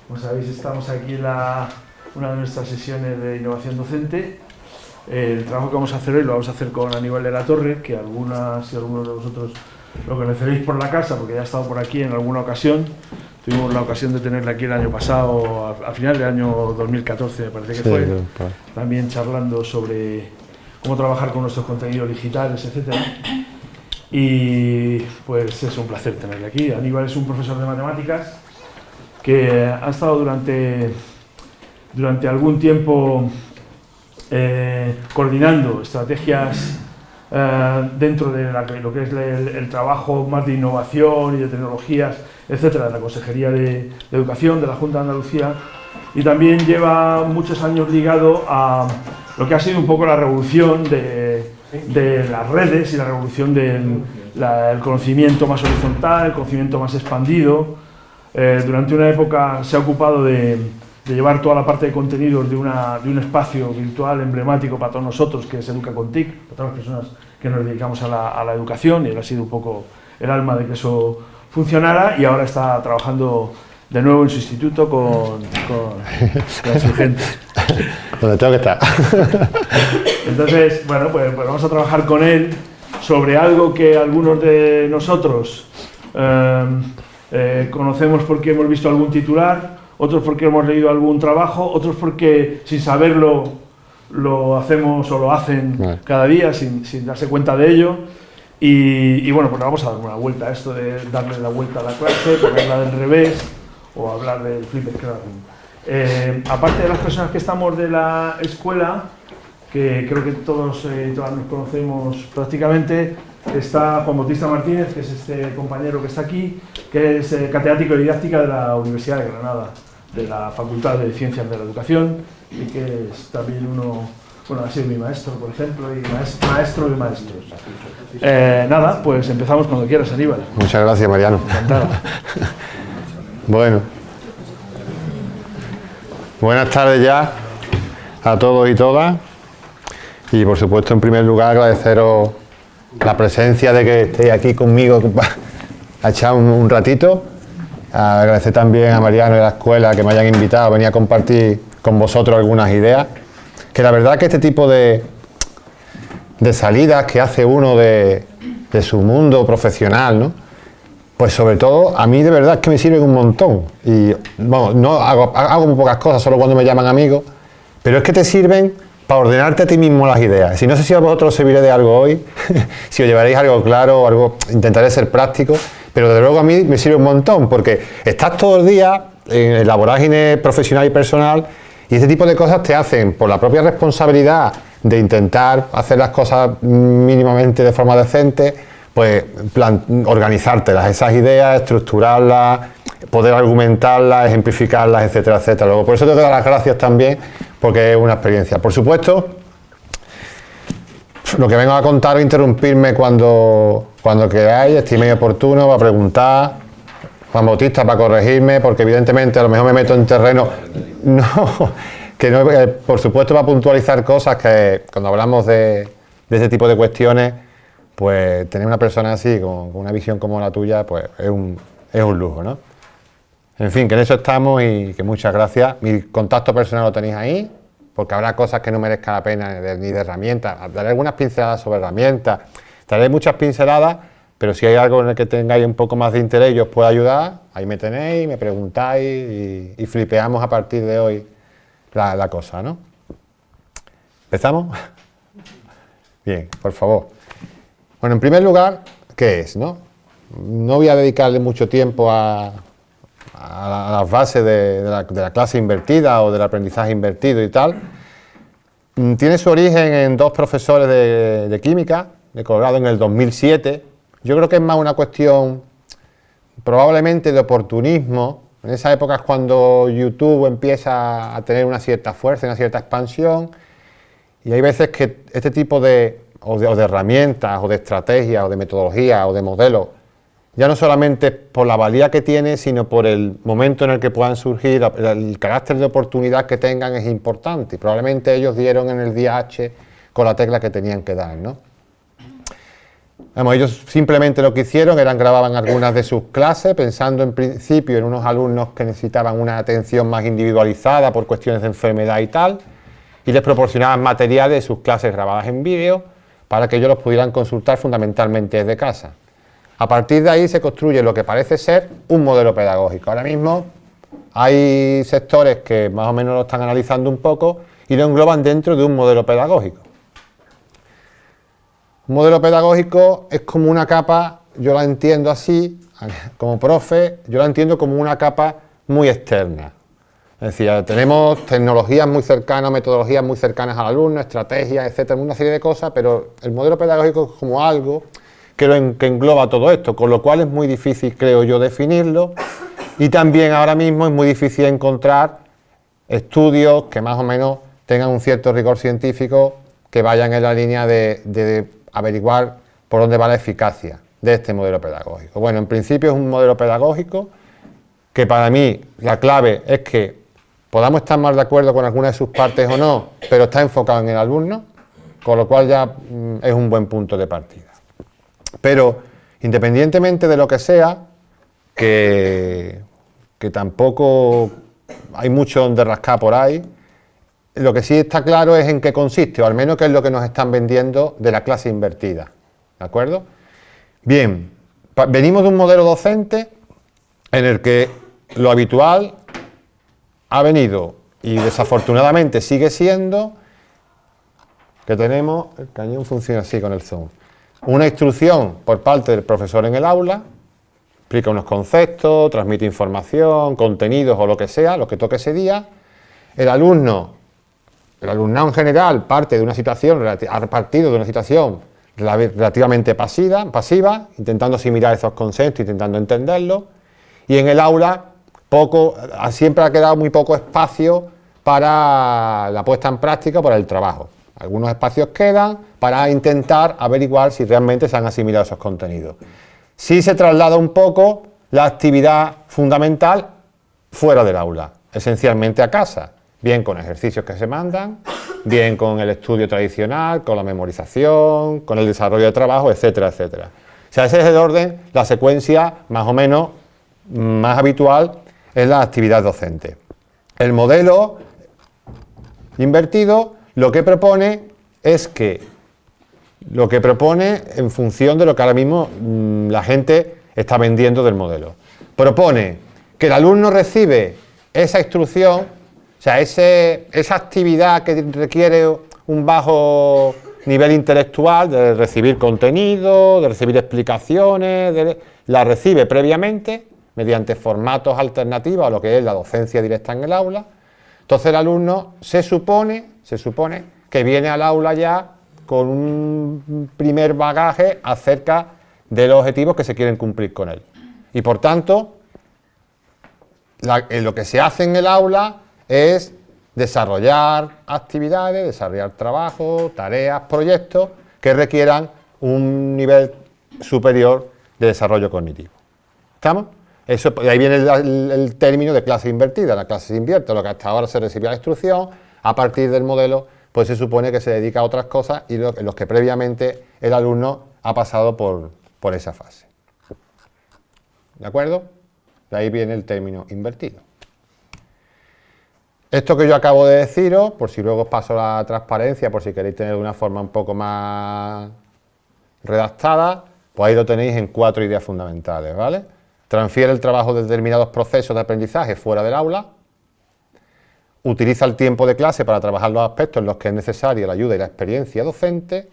Como sabéis, estamos aquí en una de nuestras sesiones de innovación docente. El trabajo que vamos a hacer hoy lo vamos a hacer con Aníbal de la Torre, que algunas y algunos de vosotros lo conoceréis por la casa, porque ya ha estado por aquí en alguna ocasión. Tuvimos la ocasión de tenerle aquí el año pasado, al final del año 2014, me parece que fue, también charlando sobre cómo trabajar con nuestros contenidos digitales, etcétera. Y pues es un placer tenerle aquí. Aníbal es un profesor de matemáticas que ha estado durante algún tiempo coordinando estrategias dentro de lo que es el trabajo más de innovación y de tecnologías, etcétera, de la Consejería de Educación de la Junta de Andalucía, y también lleva muchos años ligado a lo que ha sido un poco la revolución de las redes y la revolución del conocimiento más horizontal, el conocimiento más expandido. Durante una época se ha ocupado de llevar toda la parte de contenidos de un espacio virtual emblemático para todos nosotros, que es Educa con TIC, para todas las personas que nos dedicamos a la educación, y él ha sido un poco el alma de que eso funcionara, y ahora está trabajando de nuevo en su instituto con su gente. Donde tengo que estar. Entonces, bueno, pues vamos a trabajar con él sobre algo que algunos de nosotros conocemos porque hemos visto algún titular, otros porque hemos leído algún trabajo, otros porque sin saberlo lo hacemos o lo hacen cada día sin darse cuenta de ello. Y bueno, pues vamos a dar una vuelta a esto de darle la vuelta a la clase, ponerla del revés o hablar del flipped. Aparte de las personas que estamos de la escuela, que creo que todos y todas nos conocemos prácticamente, está Juan Bautista Martínez, que es este compañero que está aquí, que es catedrático de didáctica de la Universidad de Granada, de la Facultad de Ciencias de la Educación, y que es también ha sido mi maestro, por ejemplo, y maestro de maestros. Nada, pues empezamos cuando quieras, Aníbal. Muchas gracias, Mariano. Encantado. Bueno. Buenas tardes ya a todos y todas. Y por supuesto, en primer lugar, agradeceros la presencia de que estéis aquí conmigo a echar un ratito. Agradecer también a Mariano y a la escuela que me hayan invitado a venir a compartir con vosotros algunas ideas. Que la verdad que este tipo de salidas que hace uno de su mundo profesional, ¿no? Pues sobre todo, a mí de verdad es que me sirven un montón. Y vamos, no hago muy pocas cosas, solo cuando me llaman amigos, pero es que te sirven para ordenarte a ti mismo las ideas. Si no sé si a vosotros os serviré de algo hoy, si os llevaréis algo claro o algo, intentaré ser práctico, pero desde luego a mí me sirve un montón, porque estás todo el día en la vorágine profesional y personal, y este tipo de cosas te hacen, por la propia responsabilidad de intentar hacer las cosas mínimamente de forma decente, pues organizártelas, esas ideas, estructurarlas, poder argumentarlas, ejemplificarlas, etcétera, etcétera. Luego, por eso te doy las gracias también, porque es una experiencia. Por supuesto, lo que vengo a contar o interrumpirme cuando queráis, estiméis oportuno, para preguntar, Juan Bautista para corregirme, porque evidentemente a lo mejor me meto en terreno, por supuesto va a puntualizar cosas que cuando hablamos de ese tipo de cuestiones, pues tener una persona así, con una visión como la tuya, pues es un lujo, ¿no? En fin, que en eso estamos y que muchas gracias. Mi contacto personal lo tenéis ahí, porque habrá cosas que no merezcan la pena ni de herramientas. Daré algunas pinceladas sobre herramientas, daré muchas pinceladas, pero si hay algo en el que tengáis un poco más de interés y os pueda ayudar, ahí me tenéis, me preguntáis y flipeamos a partir de hoy la cosa, ¿no? ¿Empezamos? Bien, por favor. Bueno, en primer lugar, ¿qué es, no? No voy a dedicarle mucho tiempo a las bases de la clase invertida o del aprendizaje invertido y tal. Tiene su origen en dos profesores de química, de Colorado, en el 2007. Yo creo que es más una cuestión probablemente de oportunismo. En esa época es cuando YouTube empieza a tener una cierta fuerza, una cierta expansión, y hay veces que este tipo de herramientas, o de estrategias, o de metodologías, o de modelos, ya no solamente por la valía que tiene, sino por el momento en el que puedan surgir, el carácter de oportunidad que tengan es importante, y probablemente ellos dieron en el día H con la tecla que tenían que dar, ¿no? Vamos, ellos simplemente lo que hicieron era grababan algunas de sus clases, pensando en principio en unos alumnos que necesitaban una atención más individualizada por cuestiones de enfermedad y tal, y les proporcionaban materiales de sus clases grabadas en vídeo para que ellos los pudieran consultar fundamentalmente desde casa. A partir de ahí se construye lo que parece ser un modelo pedagógico. Ahora mismo hay sectores que más o menos lo están analizando un poco y lo engloban dentro de un modelo pedagógico. Un modelo pedagógico es como una capa, yo la entiendo así, como profe, yo la entiendo como una capa muy externa. Es decir, tenemos tecnologías muy cercanas, metodologías muy cercanas al alumno, estrategias, etcétera, una serie de cosas, pero el modelo pedagógico es como algo que engloba todo esto, con lo cual es muy difícil, creo yo, definirlo, y también ahora mismo es muy difícil encontrar estudios que más o menos tengan un cierto rigor científico, que vayan en la línea de averiguar por dónde va la eficacia de este modelo pedagógico. Bueno, en principio es un modelo pedagógico que para mí la clave es que podamos estar más de acuerdo con alguna de sus partes o no, pero está enfocado en el alumno, con lo cual ya es un buen punto de partida. Pero independientemente de lo que sea, que tampoco hay mucho donde rascar por ahí, lo que sí está claro es en qué consiste, o al menos qué es lo que nos están vendiendo de la clase invertida. ¿De acuerdo? Bien, venimos de un modelo docente en el que lo habitual ha venido, y desafortunadamente sigue siendo, que tenemos, el cañón funciona así con el zoom, una instrucción por parte del profesor en el aula, explica unos conceptos, transmite información, contenidos o lo que sea, lo que toque ese día, el alumnado en general parte de una situación, ha partido de una situación relativamente pasiva, intentando asimilar esos conceptos, intentando entenderlos, y en el aula siempre ha quedado muy poco espacio para la puesta en práctica, para el trabajo. Algunos espacios quedan para intentar averiguar si realmente se han asimilado esos contenidos. Sí se traslada un poco la actividad fundamental fuera del aula, esencialmente a casa, bien con ejercicios que se mandan, bien con el estudio tradicional, con la memorización, con el desarrollo de trabajo, etcétera, etcétera. O sea, ese es el orden, la secuencia más o menos más habitual es la actividad docente. El modelo invertido lo que propone es que en función de lo que ahora mismo la gente está vendiendo del modelo. Propone que el alumno recibe esa instrucción, o sea, esa actividad que requiere un bajo nivel intelectual, de recibir contenido, de recibir explicaciones, la recibe previamente mediante formatos alternativos a lo que es la docencia directa en el aula. Entonces el alumno se supone que viene al aula ya con un primer bagaje acerca de los objetivos que se quieren cumplir con él. Y por tanto, lo que se hace en el aula es desarrollar actividades, desarrollar trabajos, tareas, proyectos que requieran un nivel superior de desarrollo cognitivo. ¿Estamos? Eso, de ahí viene el término de clase invertida. La clase se invierte, lo que hasta ahora se recibía la instrucción, a partir del modelo, pues se supone que se dedica a otras cosas y en los que previamente el alumno ha pasado por esa fase. ¿De acuerdo? De ahí viene el término invertido. Esto que yo acabo de deciros, por si luego os paso la transparencia, por si queréis tener de una forma un poco más redactada, pues ahí lo tenéis en 4 ideas fundamentales, ¿vale? Transfiere el trabajo de determinados procesos de aprendizaje fuera del aula, utiliza el tiempo de clase para trabajar los aspectos en los que es necesaria la ayuda y la experiencia docente,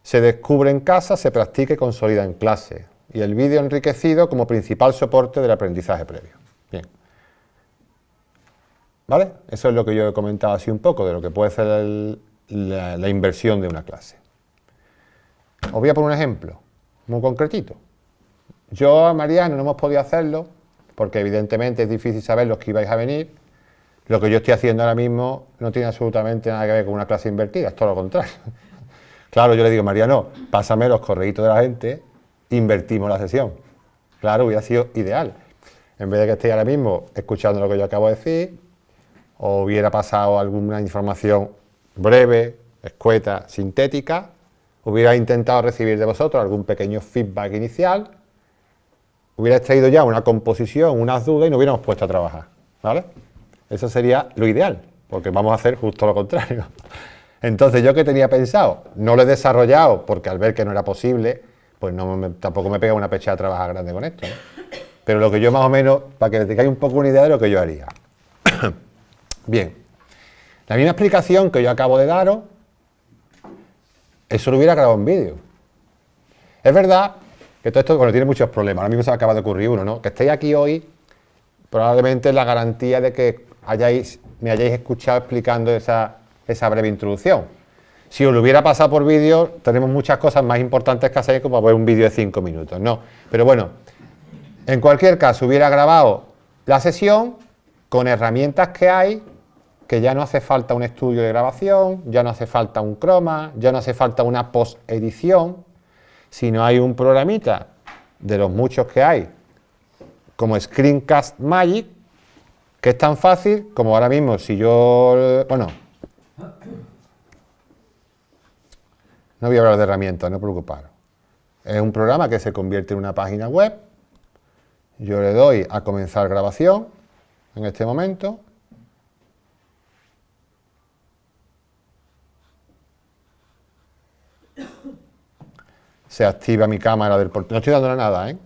se descubre en casa, se practica y consolida en clase, y el vídeo enriquecido como principal soporte del aprendizaje previo. Bien. ¿Vale? Eso es lo que yo he comentado así un poco de lo que puede ser la inversión de una clase. Os voy a poner un ejemplo muy concretito. Yo, Mariano, no hemos podido hacerlo porque evidentemente es difícil saber los que ibais a venir. Lo que yo estoy haciendo ahora mismo no tiene absolutamente nada que ver con una clase invertida, es todo lo contrario. Claro, yo le digo, Mariano, pásame los correitos de la gente, invertimos la sesión. Claro, hubiera sido ideal. En vez de que estéis ahora mismo escuchando lo que yo acabo de decir, o hubiera pasado alguna información breve, escueta, sintética, hubiera intentado recibir de vosotros algún pequeño feedback inicial, hubiera extraído ya una composición, unas dudas y nos hubiéramos puesto a trabajar, ¿vale? Eso sería lo ideal, porque vamos a hacer justo lo contrario. Entonces, ¿yo qué tenía pensado? No lo he desarrollado, porque al ver que no era posible, pues tampoco me pega una pecha de trabajar grande con esto, ¿no? Pero lo que yo más o menos, para que tengáis un poco una idea de lo que yo haría. Bien, la misma explicación que yo acabo de daros, eso lo hubiera grabado en vídeo. Es verdad que todo esto, bueno, tiene muchos problemas. Ahora mismo se me acaba de ocurrir uno, ¿no? Que estéis aquí hoy, probablemente es la garantía de que me hayáis escuchado explicando esa breve introducción. Si os lo hubiera pasado por vídeo, tenemos muchas cosas más importantes que hacer, como ver un vídeo de 5 minutos, ¿no? Pero bueno, en cualquier caso, hubiera grabado la sesión con herramientas que hay, que ya no hace falta un estudio de grabación, ya no hace falta un croma, ya no hace falta una post-edición, sino hay un programita de los muchos que hay, como Screencast Magic, que es tan fácil como ahora mismo, si yo, bueno, no voy a hablar de herramientas, no preocuparos. Es un programa que se convierte en una página web. Yo le doy a comenzar grabación en este momento. Se activa mi cámara del portátil. No estoy dándole nada, ¿eh?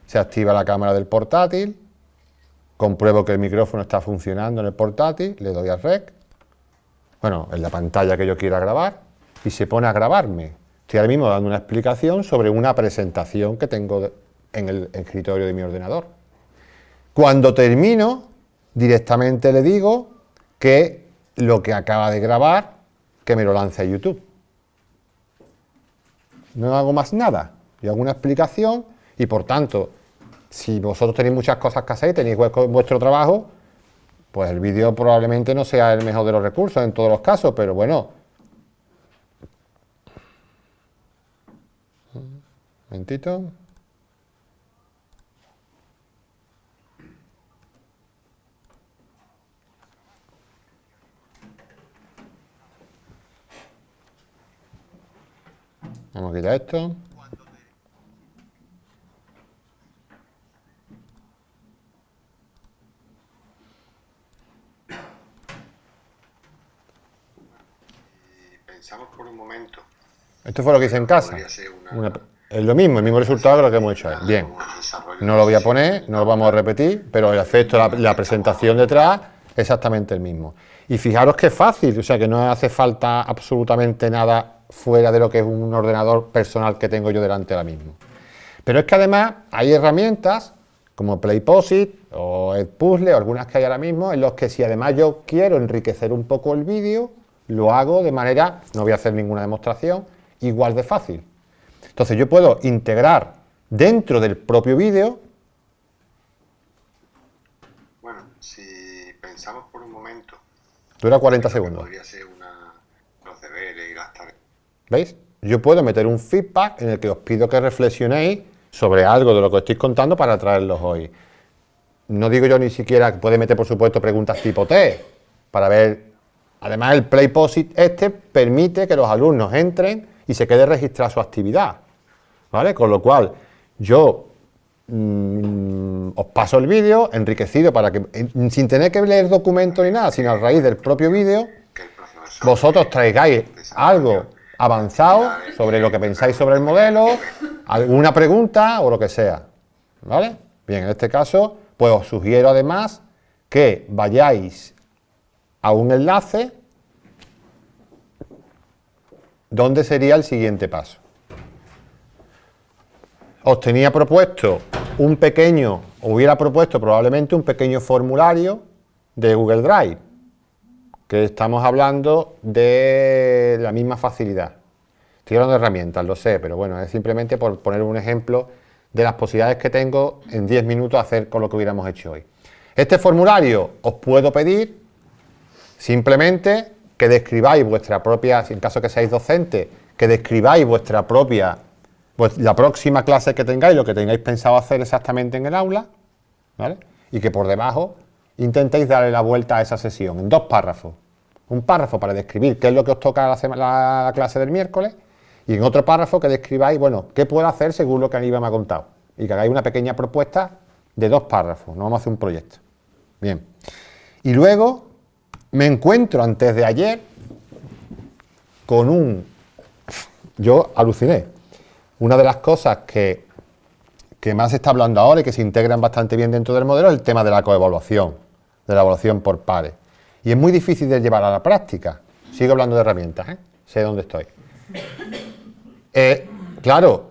Se activa la cámara del portátil. Compruebo que el micrófono está funcionando en el portátil. Le doy a Rec. Bueno, en la pantalla que yo quiera grabar. Y se pone a grabarme. Estoy ahora mismo dando una explicación sobre una presentación que tengo en el escritorio de mi ordenador. Cuando termino, directamente le digo que lo que acaba de grabar, que me lo lance a YouTube. No hago más nada. Yo hago una explicación y, por tanto, si vosotros tenéis muchas cosas que hacer y tenéis vuestro trabajo, pues el vídeo probablemente no sea el mejor de los recursos en todos los casos, pero bueno. Un momentito. Vamos a quitar esto. Pensamos por un momento. Esto fue lo que hice en casa. Es lo mismo, el mismo resultado que lo que hemos hecho ahí. Bien. No lo voy a poner, no lo vamos a repetir, pero el efecto, la presentación detrás, exactamente el mismo. Y fijaros que es fácil, o sea que no hace falta absolutamente nada fuera de lo que es un ordenador personal que tengo yo delante ahora mismo. Pero es que además hay herramientas como PlayPosit o Edpuzzle o algunas que hay ahora mismo en los que si además yo quiero enriquecer un poco el vídeo, lo hago de manera, no voy a hacer ninguna demostración, igual de fácil. Entonces yo puedo integrar dentro del propio vídeo. Bueno, si pensamos por un momento. Dura 40 segundos. Podría ser los deberes y las tareas. ¿Veis? Yo puedo meter un feedback en el que os pido que reflexionéis sobre algo de lo que os estoy contando para traerlos hoy. No digo yo ni siquiera que puede meter, por supuesto, preguntas tipo test, para ver. Además, el PlayPosit permite que los alumnos entren y se quede registrada su actividad, ¿vale? Con lo cual, yo os paso el vídeo enriquecido para que, sin tener que leer documentos ni nada, sino a raíz del propio vídeo, vosotros traigáis algo avanzado sobre lo que pensáis sobre el modelo, alguna pregunta o lo que sea, ¿vale? Bien, en este caso, pues os sugiero además que vayáis a un enlace donde sería el siguiente paso. Os tenía propuesto hubiera propuesto probablemente un pequeño formulario de Google Drive, que estamos hablando de la misma facilidad. Estoy hablando de herramientas, lo sé, pero bueno, es simplemente por poner un ejemplo de las posibilidades que tengo en 10 minutos hacer con lo que hubiéramos hecho hoy. Este formulario os puedo pedir simplemente que describáis vuestra propia, en caso que seáis docente, que describáis vuestra propia, la próxima clase que tengáis, lo que tengáis pensado hacer exactamente en el aula, ¿vale? Y que por debajo intentéis darle la vuelta a esa sesión en 2 párrafos. Un párrafo para describir qué es lo que os toca la clase del miércoles Y en otro párrafo que describáis, bueno, qué puedo hacer según lo que Aníbal me ha contado. Y que hagáis una pequeña propuesta de 2 párrafos. No vamos a hacer un proyecto. Bien. Y luego me encuentro antes de ayer con un... Yo aluciné. Una de las cosas que más se está hablando ahora y que se integran bastante bien dentro del modelo es el tema de la coevaluación, de la evaluación por pares. Y es muy difícil de llevar a la práctica. Sigo hablando de herramientas, ¿eh? Sé dónde estoy. Claro,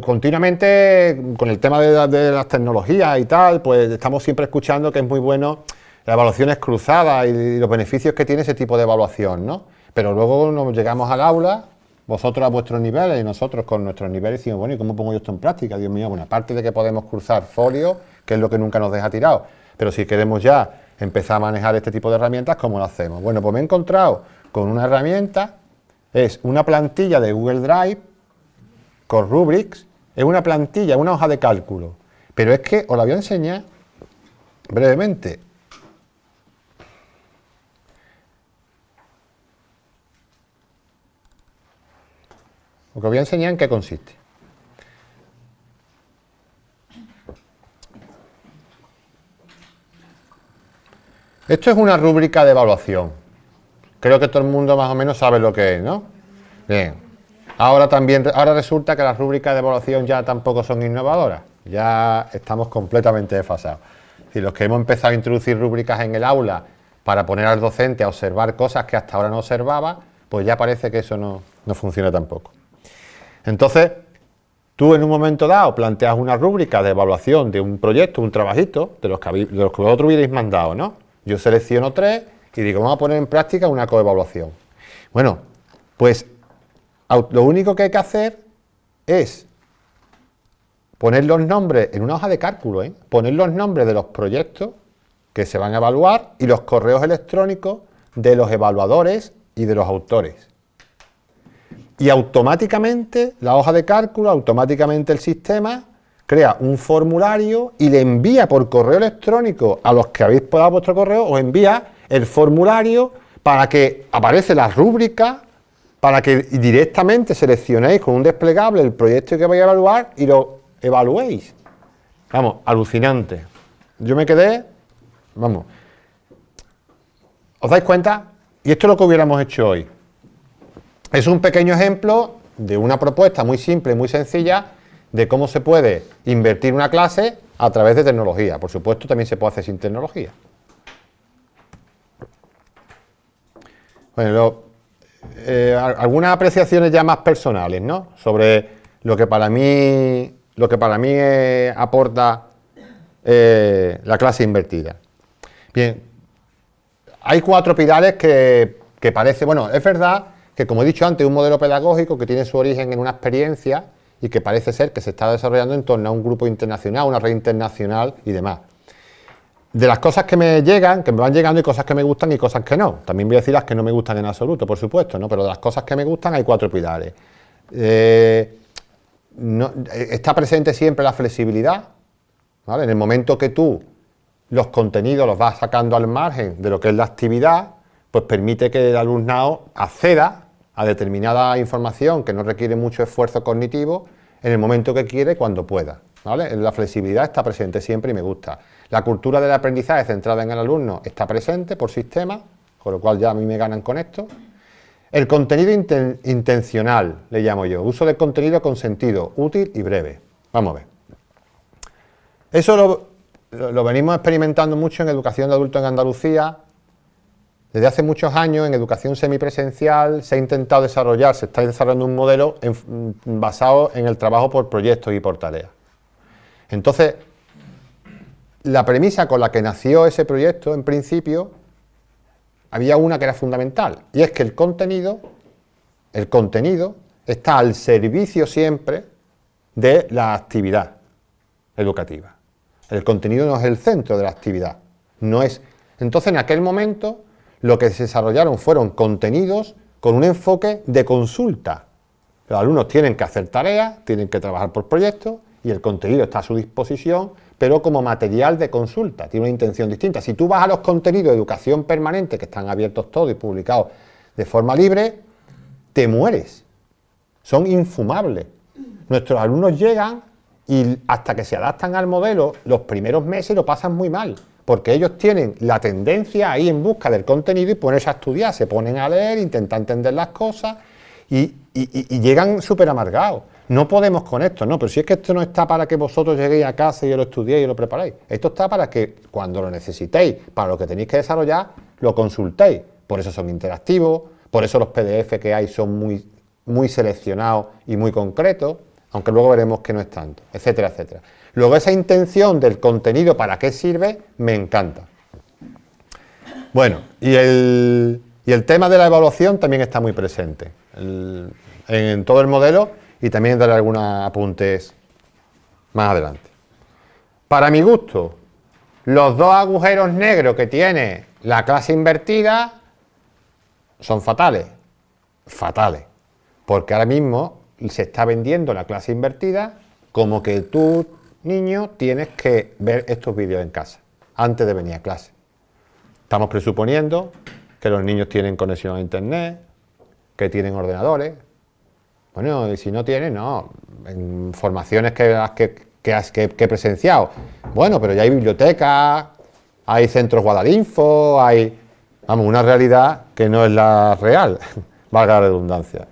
continuamente con el tema de las tecnologías y tal, pues estamos siempre escuchando que es muy bueno las evaluaciones cruzadas y los beneficios que tiene ese tipo de evaluación, ¿no? Pero luego nos llegamos al aula, vosotros a vuestros niveles y nosotros con nuestros niveles, y decimos, bueno, ¿y cómo pongo yo esto en práctica? Dios mío, bueno, aparte de que podemos cruzar folios, que es lo que nunca nos deja tirado, pero si queremos ya empezar a manejar este tipo de herramientas, ¿cómo lo hacemos? Bueno, pues me he encontrado con una herramienta, es una plantilla de Google Drive con Rubrics, es una plantilla, una hoja de cálculo, pero es que os la voy a enseñar brevemente. Os voy a enseñar en qué consiste. Esto es una rúbrica de evaluación. Creo que todo el mundo más o menos sabe lo que es, ¿no? Bien. Ahora resulta que las rúbricas de evaluación ya tampoco son innovadoras. Ya estamos completamente desfasados. Si los que hemos empezado a introducir rúbricas en el aula para poner al docente a observar cosas que hasta ahora no observaba, pues ya parece que eso no funciona tampoco. Entonces, tú en un momento dado planteas una rúbrica de evaluación de un proyecto, un trabajito, de los que vosotros hubierais mandado, ¿no? Yo selecciono 3 y digo, vamos a poner en práctica una coevaluación. Bueno, pues lo único que hay que hacer es poner los nombres en una hoja de cálculo, poner los nombres de los proyectos que se van a evaluar y los correos electrónicos de los evaluadores y de los autores. Y automáticamente la hoja de cálculo, automáticamente el sistema crea un formulario y le envía por correo electrónico a los que habéis dado vuestro correo, os envía el formulario para que aparece la rúbrica, para que directamente seleccionéis con un desplegable el proyecto que vais a evaluar y lo evaluéis. Vamos, alucinante. Yo me quedé, vamos. ¿Os dais cuenta? Y esto es lo que hubiéramos hecho hoy. Es un pequeño ejemplo de una propuesta muy simple, muy sencilla, de cómo se puede invertir una clase a través de tecnología. Por supuesto, también se puede hacer sin tecnología. Bueno, algunas apreciaciones ya más personales, ¿no? Sobre lo que para mí aporta la clase invertida. Bien, hay 4 pilares que parece, bueno, es verdad que, como he dicho antes, es un modelo pedagógico que tiene su origen en una experiencia y que parece ser que se está desarrollando en torno a un grupo internacional, una red internacional y demás. De las cosas que me llegan, que me van llegando, hay cosas que me gustan y cosas que no. También voy a decir las que no me gustan en absoluto, por supuesto, ¿no? Pero de las cosas que me gustan hay 4 pilares. Está presente siempre la flexibilidad, ¿vale? En el momento que tú los contenidos los vas sacando al margen de lo que es la actividad, pues permite que el alumnado acceda a determinada información que no requiere mucho esfuerzo cognitivo en el momento que quiere, cuando pueda, ¿vale? La flexibilidad está presente siempre y me gusta. La cultura del aprendizaje centrada en el alumno está presente por sistema, con lo cual ya a mí me ganan con esto. El contenido intencional, le llamo yo, uso del contenido con sentido, útil y breve. Vamos a ver. Eso lo venimos experimentando mucho en educación de adultos en Andalucía. Desde hace muchos años, en educación semipresencial, se está desarrollando un modelo basado en el trabajo por proyectos y por tareas. Entonces, la premisa con la que nació ese proyecto, en principio, había una que era fundamental, y es que el contenido está al servicio siempre de la actividad educativa. El contenido no es el centro de la actividad, no es. Entonces, en aquel momento, lo que se desarrollaron fueron contenidos con un enfoque de consulta. Los alumnos tienen que hacer tareas, tienen que trabajar por proyectos y el contenido está a su disposición, pero como material de consulta, tiene una intención distinta. Si tú vas a los contenidos de educación permanente, que están abiertos todos y publicados de forma libre, te mueres. son infumables. Nuestros alumnos llegan y hasta que se adaptan al modelo, los primeros meses lo pasan muy mal, porque ellos tienen la tendencia a ir en busca del contenido y ponerse a estudiar, se ponen a leer, intentan entender las cosas y llegan súper amargados. No podemos con esto, no, pero si es que esto no está para que vosotros lleguéis a casa y lo estudiéis y lo preparéis. Esto está para que cuando lo necesitéis, para lo que tenéis que desarrollar, lo consultéis. Por eso son interactivos, por eso los PDF que hay son muy seleccionados y muy concretos, aunque luego veremos que no es tanto, etcétera, etcétera. Luego esa intención del contenido, ¿para qué sirve? Me encanta. Bueno, y el tema de la evaluación también está muy presente en todo el modelo, y también daré algunos apuntes más adelante. Para mi gusto, los dos agujeros negros que tiene la clase invertida son fatales, porque ahora mismo se está vendiendo la clase invertida como que tú, niño, tienes que ver estos vídeos en casa, antes de venir a clase. Estamos presuponiendo que los niños tienen conexión a internet, que tienen ordenadores. Bueno, y si no tienen, no. En formaciones que he presenciado. Bueno, pero ya hay bibliotecas, hay centros Guadalinfo, hay, vamos, una realidad que no es la real, valga la redundancia.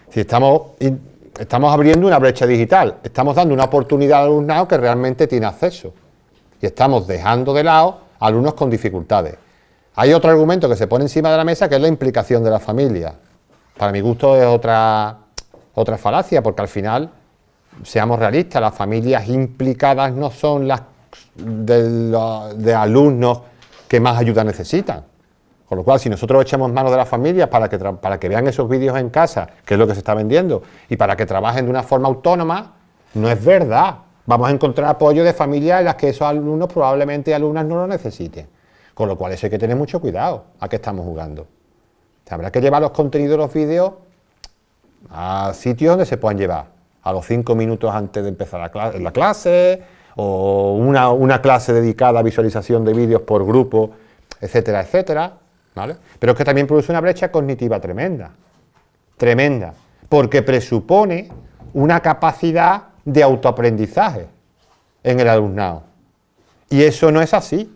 Si estamos abriendo una brecha digital, estamos dando una oportunidad al alumnado que realmente tiene acceso. Y estamos dejando de lado a alumnos con dificultades. Hay otro argumento que se pone encima de la mesa, que es la implicación de la familia. Para mi gusto es otra falacia, porque al final, seamos realistas, las familias implicadas no son las de alumnos que más ayuda necesitan. Con lo cual, si nosotros echamos mano de las familias para que vean esos vídeos en casa, que es lo que se está vendiendo, y para que trabajen de una forma autónoma, no es verdad. Vamos a encontrar apoyo de familias en las que esos alumnos probablemente y alumnas no lo necesiten. Con lo cual, eso hay que tener mucho cuidado a qué estamos jugando. O sea, habrá que llevar los contenidos de los vídeos a sitios donde se puedan llevar, a los 5 minutos antes de empezar la clase, o una clase dedicada a visualización de vídeos por grupo, etcétera, etcétera, ¿vale? Pero es que también produce una brecha cognitiva tremenda, porque presupone una capacidad de autoaprendizaje en el alumnado, y eso no es así,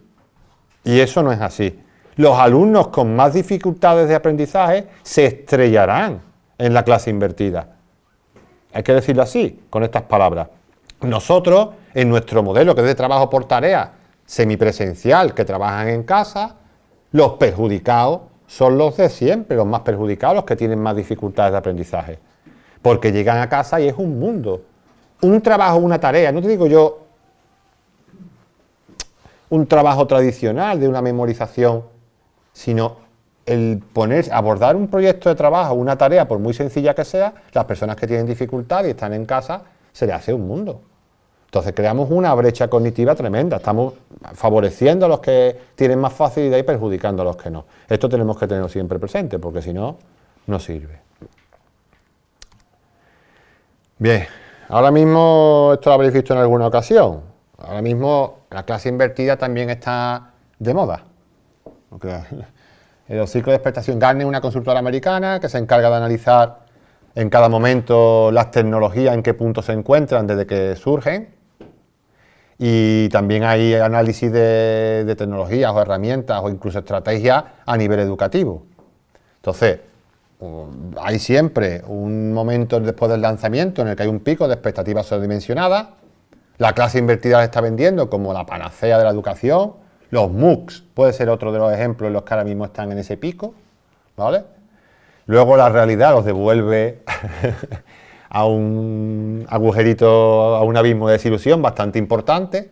Los alumnos con más dificultades de aprendizaje se estrellarán en la clase invertida. Hay que decirlo así, con estas palabras. Nosotros, en nuestro modelo que es de trabajo por tarea semipresencial, que trabajan en casa, los perjudicados son los de siempre, los más perjudicados, los que tienen más dificultades de aprendizaje. Porque llegan a casa y es un mundo. Un trabajo, una tarea, no te digo yo un trabajo tradicional de una memorización, sino abordar un proyecto de trabajo, una tarea, por muy sencilla que sea, las personas que tienen dificultad y están en casa, se les hace un mundo. Entonces creamos una brecha cognitiva tremenda, estamos favoreciendo a los que tienen más facilidad y perjudicando a los que no. Esto tenemos que tenerlo siempre presente, porque si no, no sirve. Bien, ahora mismo, esto lo habréis visto en alguna ocasión, ahora mismo la clase invertida también está de moda. El ciclo de expectación. Gartner es una consultora americana que se encarga de analizar en cada momento las tecnologías, en qué punto se encuentran desde que surgen, y también hay análisis de tecnologías o herramientas o incluso estrategias a nivel educativo. Entonces, hay siempre un momento después del lanzamiento en el que hay un pico de expectativas sobredimensionadas. La clase invertida se está vendiendo como la panacea de la educación. Los MOOCs puede ser otro de los ejemplos en los que ahora mismo están en ese pico, ¿vale? Luego la realidad los devuelve a un agujerito, a un abismo de desilusión bastante importante,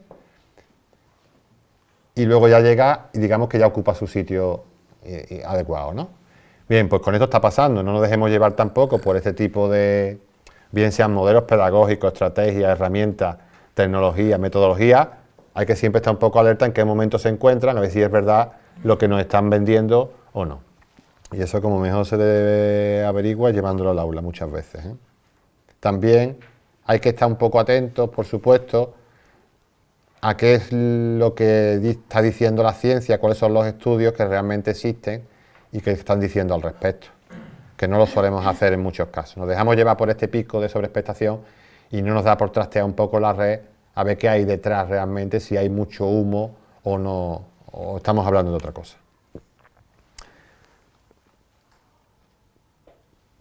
y luego ya llega y digamos que ya ocupa su sitio adecuado, ¿no? Bien, pues con esto está pasando, no nos dejemos llevar tampoco por este tipo de, bien sean modelos pedagógicos, estrategias, herramientas, tecnologías, metodologías. Hay que siempre estar un poco alerta en qué momento se encuentran, a ver si es verdad lo que nos están vendiendo o no. Y eso como mejor se debe averiguar llevándolo al aula muchas veces, ¿eh? También hay que estar un poco atentos, por supuesto, a qué es lo que está diciendo la ciencia, cuáles son los estudios que realmente existen y qué están diciendo al respecto. que no lo solemos hacer en muchos casos. Nos dejamos llevar por este pico de sobreexpectación y no nos da por trastear un poco la red a ver qué hay detrás realmente, si hay mucho humo o no, o estamos hablando de otra cosa.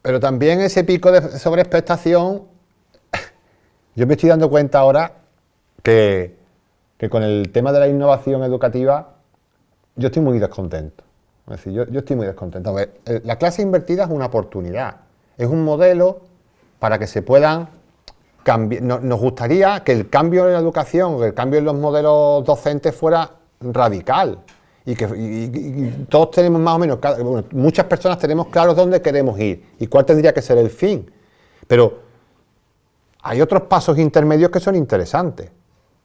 Pero también ese pico de sobreexpectación, yo me estoy dando cuenta ahora que con el tema de la innovación educativa yo estoy muy descontento. Es decir, yo estoy muy descontento. A ver, la clase invertida es una oportunidad, es un modelo para que se puedan cambiar. Nos gustaría que el cambio en la educación, que el cambio en los modelos docentes fuera radical y que todos tenemos más o menos, bueno, muchas personas tenemos claros dónde queremos ir y cuál tendría que ser el fin. Pero hay otros pasos intermedios que son interesantes.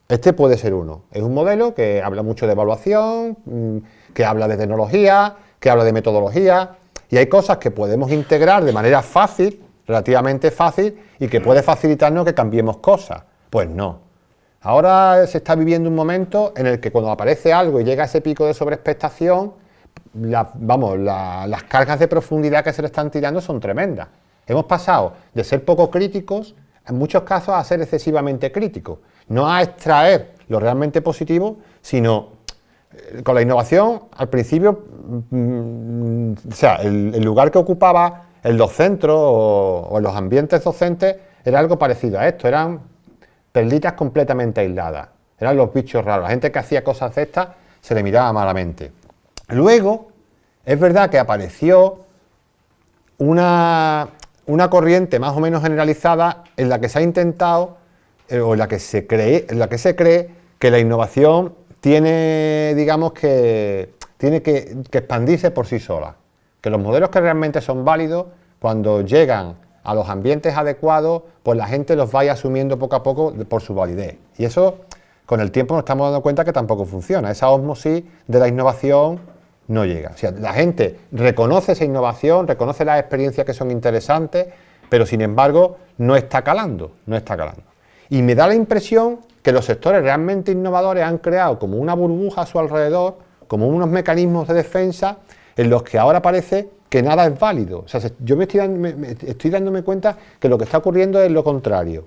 Este puede ser uno. Es un modelo que habla mucho de evaluación, que habla de tecnología, que habla de metodología, y hay cosas que podemos integrar de manera fácil, relativamente fácil, y que puede facilitarnos que cambiemos cosas. Pues no. Ahora se está viviendo un momento en el que cuando aparece algo y llega ese pico de sobreexpectación, las cargas de profundidad que se le están tirando son tremendas. Hemos pasado de ser poco críticos, en muchos casos, a ser excesivamente críticos. No a extraer lo realmente positivo, sino con la innovación, al principio, o sea, el lugar que ocupaba en los centros o en los ambientes docentes era algo parecido a esto, eran perlitas completamente aisladas, eran los bichos raros, la gente que hacía cosas de estas se le miraba malamente. Luego, es verdad que apareció una corriente más o menos generalizada en la que se ha intentado, o en la que se cree que la innovación tiene, digamos, que tiene que expandirse por sí sola, que los modelos que realmente son válidos, cuando llegan a los ambientes adecuados, pues la gente los vaya asumiendo poco a poco por su validez. Y eso, con el tiempo nos estamos dando cuenta que tampoco funciona. Esa ósmosis de la innovación no llega. O sea, la gente reconoce esa innovación, reconoce las experiencias que son interesantes, pero sin embargo no está calando. Y me da la impresión que los sectores realmente innovadores han creado como una burbuja a su alrededor, como unos mecanismos de defensa en los que ahora parece que nada es válido. O sea, yo estoy dándome cuenta que lo que está ocurriendo es lo contrario.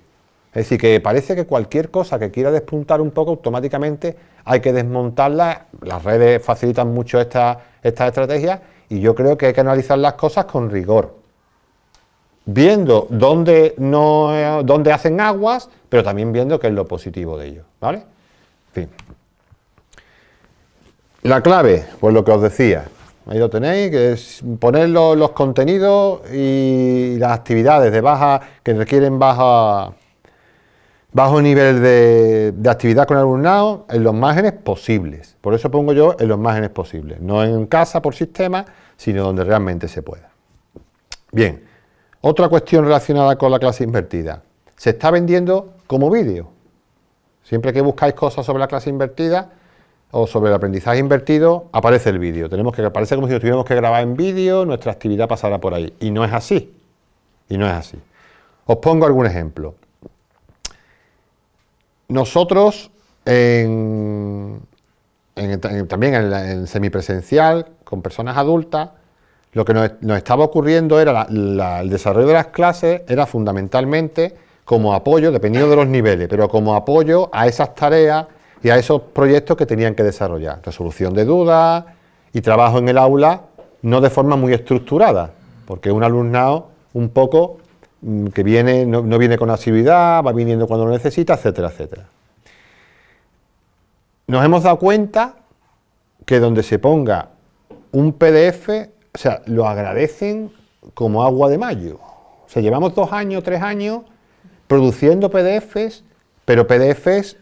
Es decir, que parece que cualquier cosa que quiera despuntar un poco, automáticamente hay que desmontarla. Las redes facilitan mucho estas estrategias y yo creo que hay que analizar las cosas con rigor, viendo dónde hacen aguas, pero también viendo qué es lo positivo de ello, ¿vale? En fin. La clave, pues lo que os decía, ahí lo tenéis, que es poner los contenidos y las actividades que requieren bajo nivel de actividad con el alumnado en los márgenes posibles. Por eso pongo yo en los márgenes posibles, no en casa por sistema, sino donde realmente se pueda. Bien, otra cuestión relacionada con la clase invertida. Se está vendiendo como vídeo. Siempre que buscáis cosas sobre la clase invertida o sobre el aprendizaje invertido, aparece el vídeo. Parece como si lo tuviéramos que grabar en vídeo, nuestra actividad pasará por ahí. Y no es así. Os pongo algún ejemplo. Nosotros, también en semipresencial, con personas adultas, lo que nos estaba ocurriendo era el desarrollo de las clases era fundamentalmente como apoyo, dependiendo de los niveles, pero como apoyo a esas tareas y a esos proyectos que tenían que desarrollar. Resolución de dudas y trabajo en el aula, no de forma muy estructurada, porque es un alumnado un poco que no viene con asiduidad, va viniendo cuando lo necesita, etcétera, etcétera. Nos hemos dado cuenta que donde se ponga un PDF, o sea, lo agradecen como agua de mayo. O sea, llevamos 2 años, 3 años produciendo PDFs, pero PDFs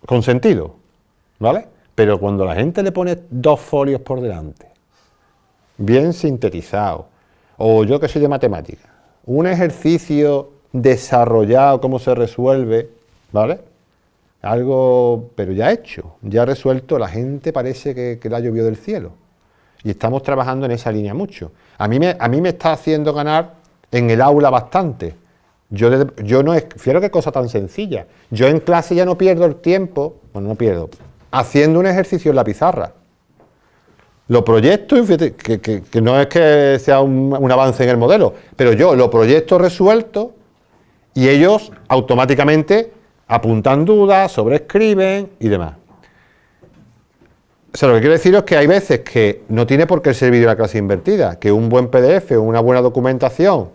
con sentido, ¿vale? Pero cuando la gente le pone 2 folios por delante, bien sintetizado, o yo que soy de matemática, un ejercicio desarrollado, cómo se resuelve, ¿vale? Algo, pero ya hecho, ya resuelto, la gente parece que la llovió del cielo. Y estamos trabajando en esa línea mucho. A mí me está haciendo ganar en el aula bastante. Yo no es, fíjate qué cosa tan sencilla. Yo en clase ya no pierdo el tiempo, haciendo un ejercicio en la pizarra. lo proyecto, y fíjate, que no es que sea un avance en el modelo, pero yo lo proyecto resuelto y ellos automáticamente apuntan dudas, sobreescriben y demás. O sea, lo que quiero deciros es que hay veces que no tiene por qué ser vídeo de la clase invertida, que un buen PDF o una buena documentación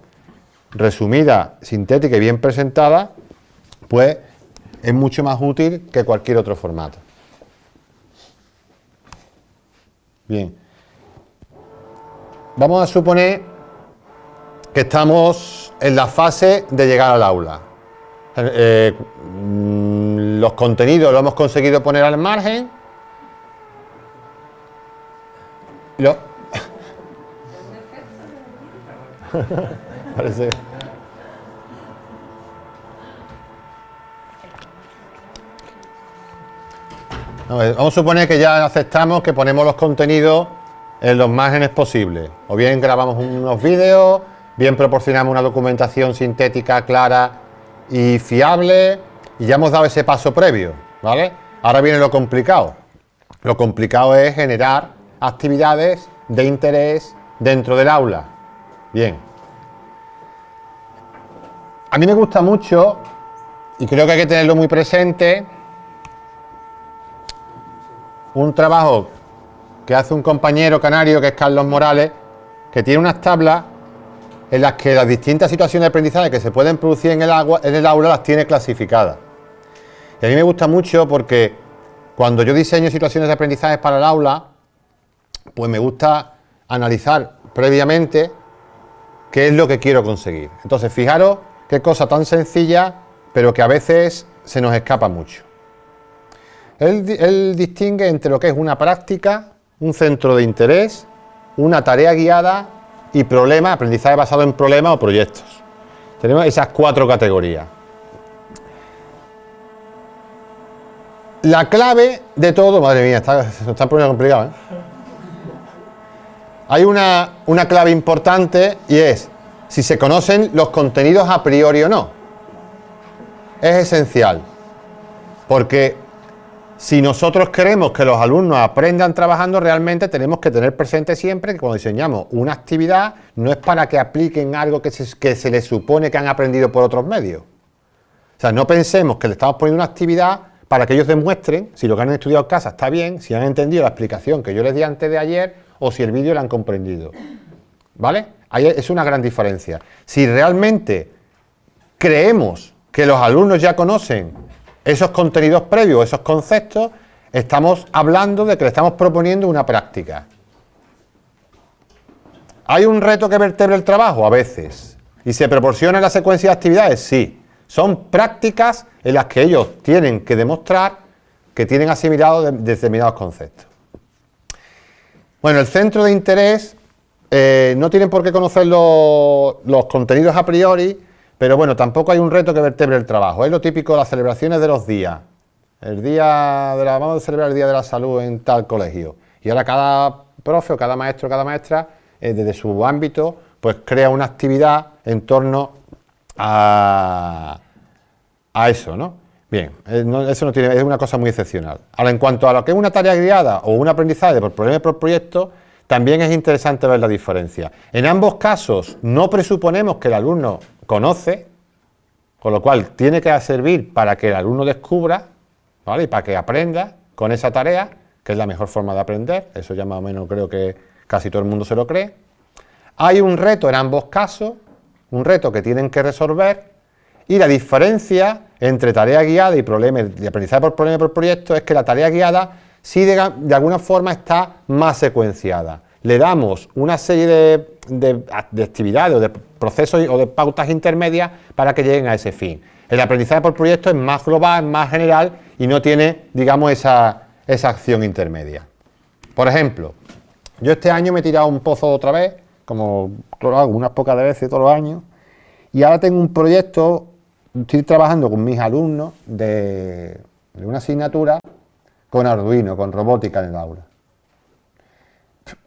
resumida, sintética y bien presentada, pues es mucho más útil que cualquier otro formato. Bien. Vamos a suponer que estamos en la fase de llegar al aula. Los contenidos los hemos conseguido poner al margen. Parece. Vamos a suponer que ya aceptamos que ponemos los contenidos en los márgenes posibles. O bien grabamos unos vídeos, bien proporcionamos una documentación sintética, clara y fiable, y ya hemos dado ese paso previo, ¿vale? Ahora viene lo complicado. Lo complicado es generar actividades de interés dentro del aula. Bien. A mí me gusta mucho, y creo que hay que tenerlo muy presente, un trabajo que hace un compañero canario, que es Carlos Morales, que tiene unas tablas en las que las distintas situaciones de aprendizaje que se pueden producir en el aula las tiene clasificadas. Y a mí me gusta mucho porque cuando yo diseño situaciones de aprendizaje para el aula, pues me gusta analizar previamente qué es lo que quiero conseguir. Entonces, fijaros qué cosa tan sencilla, pero que a veces se nos escapa mucho. Él distingue entre lo que es una práctica, un centro de interés, una tarea guiada y problemas, aprendizaje basado en problemas o proyectos. Tenemos esas 4 categorías. La clave de todo, madre mía, se está poniendo complicado, ¿eh? Hay una clave importante y es si se conocen los contenidos a priori o no. Es esencial, porque si nosotros queremos que los alumnos aprendan trabajando, realmente tenemos que tener presente siempre que cuando diseñamos una actividad no es para que apliquen algo que se les supone que han aprendido por otros medios. O sea, no pensemos que le estamos poniendo una actividad para que ellos demuestren si lo que han estudiado en casa está bien, si han entendido la explicación que yo les di antes de ayer o si el vídeo lo han comprendido. ¿Vale? Ahí es una gran diferencia. Si realmente creemos que los alumnos ya conocen esos contenidos previos, esos conceptos, estamos hablando de que le estamos proponiendo una práctica. ¿Hay un reto que vertebre el trabajo? A veces. ¿Y se proporciona la secuencia de actividades? Sí. Son prácticas en las que ellos tienen que demostrar que tienen asimilados determinados conceptos. Bueno, el centro de interés, no tienen por qué conocer los contenidos a priori, pero bueno, tampoco hay un reto que vertebre el trabajo. Es lo típico de las celebraciones de los días. Vamos a celebrar el Día de la Salud en tal colegio. Y ahora cada profe o cada maestro o cada maestra, desde su ámbito, pues crea una actividad en torno a eso, ¿no? Bien, eso no tiene, es una cosa muy excepcional. Ahora, en cuanto a lo que es una tarea guiada o un aprendizaje por problema y por proyecto, también es interesante ver la diferencia. En ambos casos no presuponemos que el alumno conoce, con lo cual tiene que servir para que el alumno descubra, ¿vale? Y para que aprenda con esa tarea, que es la mejor forma de aprender. Eso ya más o menos creo que casi todo el mundo se lo cree. Hay un reto en ambos casos, un reto que tienen que resolver, y la diferencia entre tarea guiada y aprendizaje por problema y por proyecto es que la tarea guiada sí de alguna forma está más secuenciada. Le damos una serie de actividades o de procesos o de pautas intermedias para que lleguen a ese fin. El aprendizaje por proyecto es más global, más general y no tiene, digamos, esa acción intermedia. Por ejemplo, yo este año me he tirado un pozo otra vez, como lo hago unas pocas veces todos los años, y ahora tengo un proyecto, estoy trabajando con mis alumnos de una asignatura con Arduino, con robótica en el aula.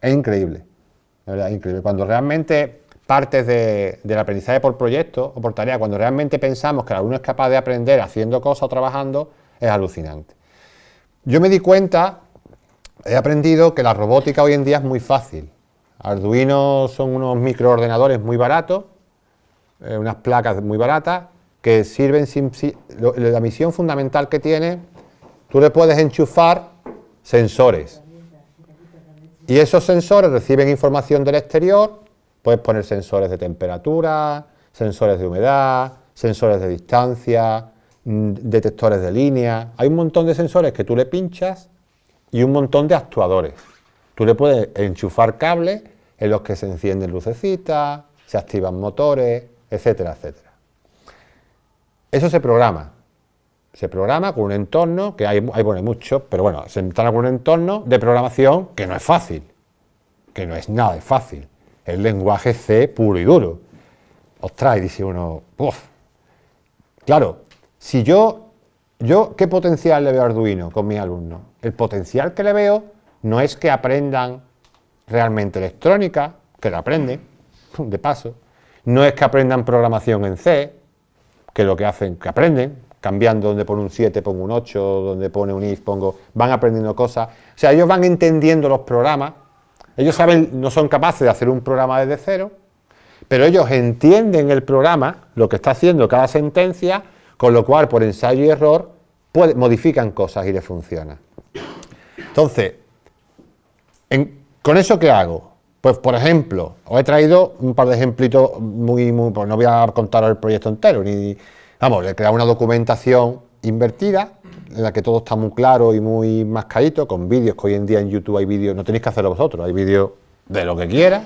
Es increíble, de verdad, es increíble. Cuando realmente partes del aprendizaje por proyecto o por tarea, cuando realmente pensamos que el alumno es capaz de aprender haciendo cosas o trabajando, es alucinante. Yo me di cuenta, he aprendido que la robótica hoy en día es muy fácil. Arduino son unos microordenadores muy baratos, unas placas muy baratas, que sirven la misión fundamental que tiene, tú le puedes enchufar sensores. Y esos sensores reciben información del exterior, puedes poner sensores de temperatura, sensores de humedad, sensores de distancia, detectores de línea. Hay un montón de sensores que tú le pinchas y un montón de actuadores. Tú le puedes enchufar cables en los que se encienden lucecitas, se activan motores, etcétera, etcétera. Eso se programa con un entorno, que hay pone mucho, pero bueno, se instala con un entorno de programación que no es fácil, que no es nada de fácil. El lenguaje C puro y duro. Ostras, y dice uno, ¡uf! Claro, si yo, ¿qué potencial le veo a Arduino con mis alumnos? El potencial que le veo no es que aprendan realmente electrónica, que la aprenden, de paso, no es que aprendan programación en C, que lo que hacen, que aprenden, cambiando donde pone un 7, pongo un 8, donde pone un if, van aprendiendo cosas. O sea, ellos van entendiendo los programas, ellos saben, no son capaces de hacer un programa desde cero, pero ellos entienden el programa, lo que está haciendo cada sentencia, con lo cual, por ensayo y error, modifican cosas y les funciona. Entonces, ¿con eso qué hago? Pues, por ejemplo, os he traído un par de ejemplitos pues no voy a contar el proyecto entero, le he creado una documentación invertida, en la que todo está muy claro y muy mascadito, con vídeos, que hoy en día en YouTube hay vídeos, no tenéis que hacerlo vosotros, hay vídeos de lo que quiera,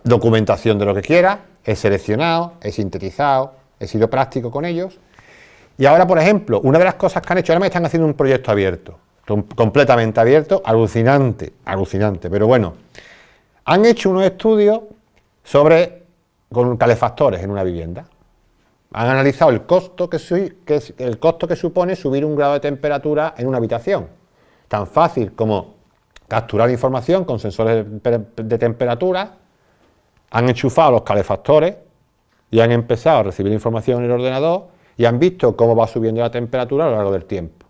documentación de lo que quiera, he seleccionado, he sintetizado, he sido práctico con ellos. Y ahora, por ejemplo, una de las cosas que han hecho, ahora me están haciendo un proyecto abierto, completamente abierto, alucinante, pero bueno, han hecho unos estudios con calefactores en una vivienda. Han analizado el costo que supone subir un grado de temperatura en una habitación. Tan fácil como capturar información con sensores de temperatura, han enchufado los calefactores y han empezado a recibir información en el ordenador y han visto cómo va subiendo la temperatura a lo largo del tiempo.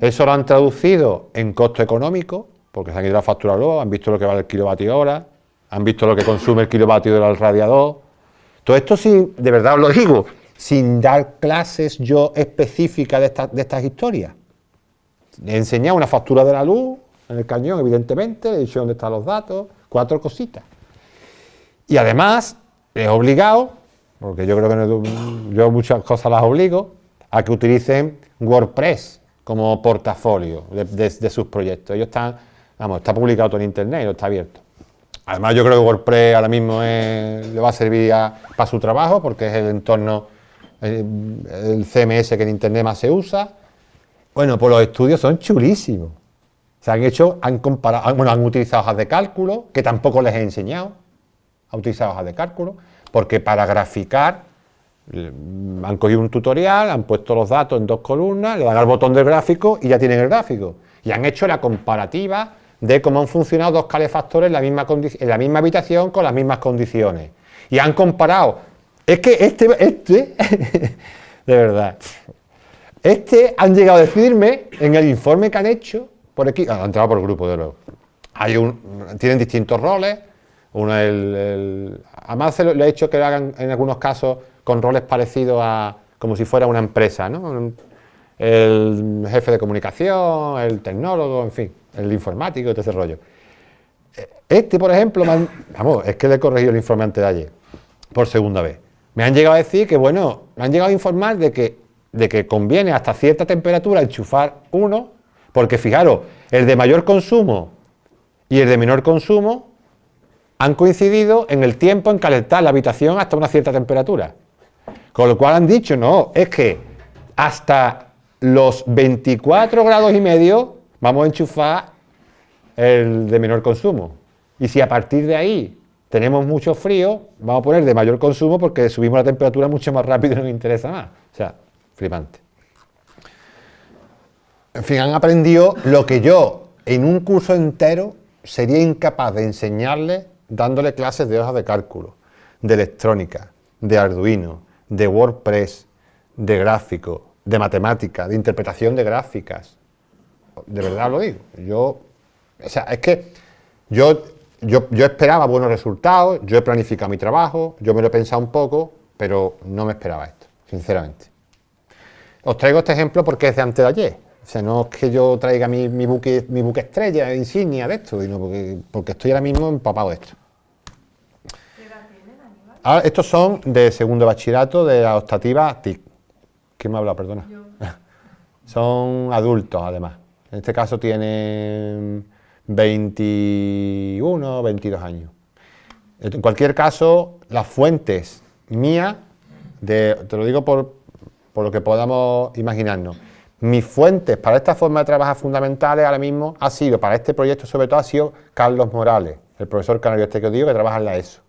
Eso lo han traducido en costo económico, porque se han ido a facturar luego, han visto lo que vale el kilovatio hora, han visto lo que consume el kilovatio hora del radiador. Todo esto, de verdad os lo digo, sin dar clases yo específicas de estas historias. Le he enseñado una factura de la luz en el cañón, evidentemente, le he dicho dónde están los datos, 4 cositas. Y además, les he obligado, porque yo creo que yo muchas cosas las obligo, a que utilicen WordPress como portafolio de sus proyectos. Ellos está publicado todo en internet y no está abierto. Además, yo creo que WordPress ahora mismo le va a servir para su trabajo, porque es el entorno, el CMS que en internet más se usa. Bueno, pues los estudios son chulísimos. Han utilizado hojas de cálculo, que tampoco les he enseñado a utilizar hojas de cálculo, porque para graficar han cogido un tutorial, han puesto los datos en 2 columnas, le dan al botón del gráfico y ya tienen el gráfico. Y han hecho la comparativa de cómo han funcionado 2 calefactores en la misma habitación con las mismas condiciones. Y han comparado. Es que de verdad, han llegado a decirme en el informe que han hecho, por aquí, han entrado por grupo de luego. Tienen distintos roles. Además le he hecho que lo hagan en algunos casos con roles parecidos a como si fuera una empresa, ¿no? El jefe de comunicación, el tecnólogo, en fin, el informático y todo ese rollo. Por ejemplo, es que le he corregido el informe antes de ayer, por segunda vez. Me han llegado a decir que, bueno, me han llegado a informar de que conviene hasta cierta temperatura enchufar uno, porque fijaros, el de mayor consumo y el de menor consumo han coincidido en el tiempo en calentar la habitación hasta una cierta temperatura. Con lo cual han dicho, no, es que hasta los 24 grados y medio vamos a enchufar el de menor consumo. Y si a partir de ahí tenemos mucho frío, vamos a poner de mayor consumo porque subimos la temperatura mucho más rápido y nos interesa más. O sea, flipante. En fin, han aprendido lo que yo en un curso entero sería incapaz de enseñarles dándole clases de hojas de cálculo, de electrónica, de Arduino, de WordPress, de gráfico, de matemática, de interpretación de gráficas. De verdad lo digo. Yo O sea, es que yo esperaba buenos resultados, yo he planificado mi trabajo, yo me lo he pensado un poco, pero no me esperaba esto, sinceramente. Os traigo este ejemplo porque es de antes de ayer. O sea, no es que yo traiga mi buque estrella, insignia de esto, sino porque estoy ahora mismo empapado de esto. ¿Qué edad tienen, Aníbal? Ahora, estos son de segundo bachillerato de la optativa TIC. ¿Quién me ha hablado? Perdona. Yo. Son adultos, además. En este caso tienen 21 o 22 años. En cualquier caso, las fuentes mías, te lo digo por lo que podamos imaginarnos, mis fuentes para esta forma de trabajar fundamentales ahora mismo ha sido, para este proyecto sobre todo, ha sido Carlos Morales, el profesor canario este que os digo, que trabaja en la ESO.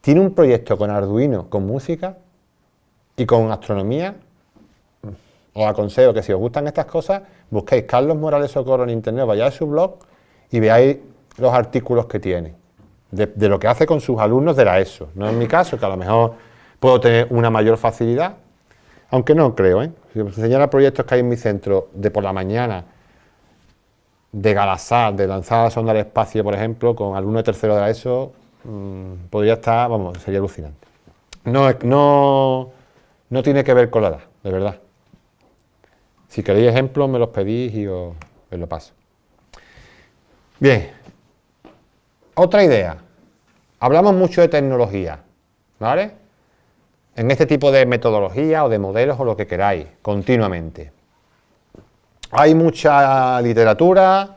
Tiene un proyecto con Arduino, con música y con astronomía. Os aconsejo que si os gustan estas cosas, busquéis Carlos Morales Socorro en internet, vayáis a su blog y veáis los artículos que tiene, de lo que hace con sus alumnos de la ESO. No es mi caso, que a lo mejor puedo tener una mayor facilidad, aunque no creo, ¿eh? Si os enseñara proyectos que hay en mi centro de por la mañana, de Galasar, de lanzar la sonda al espacio, por ejemplo, con alumnos de tercero de la ESO, podría estar, vamos, sería alucinante. No tiene que ver con la edad, de verdad. Si queréis ejemplos, me los pedís y os lo paso. Bien, otra idea. Hablamos mucho de tecnología, ¿vale? En este tipo de metodología o de modelos o lo que queráis, continuamente. Hay mucha literatura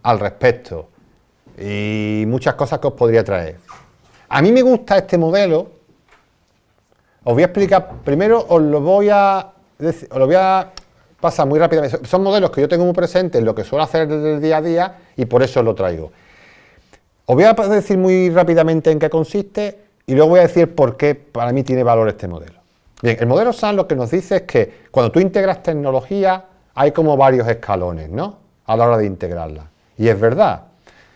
al respecto y muchas cosas que os podría traer. A mí me gusta este modelo. Os voy a explicar, primero os lo voy a pasar muy rápidamente. Son modelos que yo tengo muy presentes en lo que suelo hacer desde el día a día y por eso os lo traigo. Os voy a decir muy rápidamente en qué consiste y luego voy a decir por qué para mí tiene valor este modelo. Bien, el modelo SAN lo que nos dice es que cuando tú integras tecnología hay como varios escalones, ¿no? A la hora de integrarla. Y es verdad.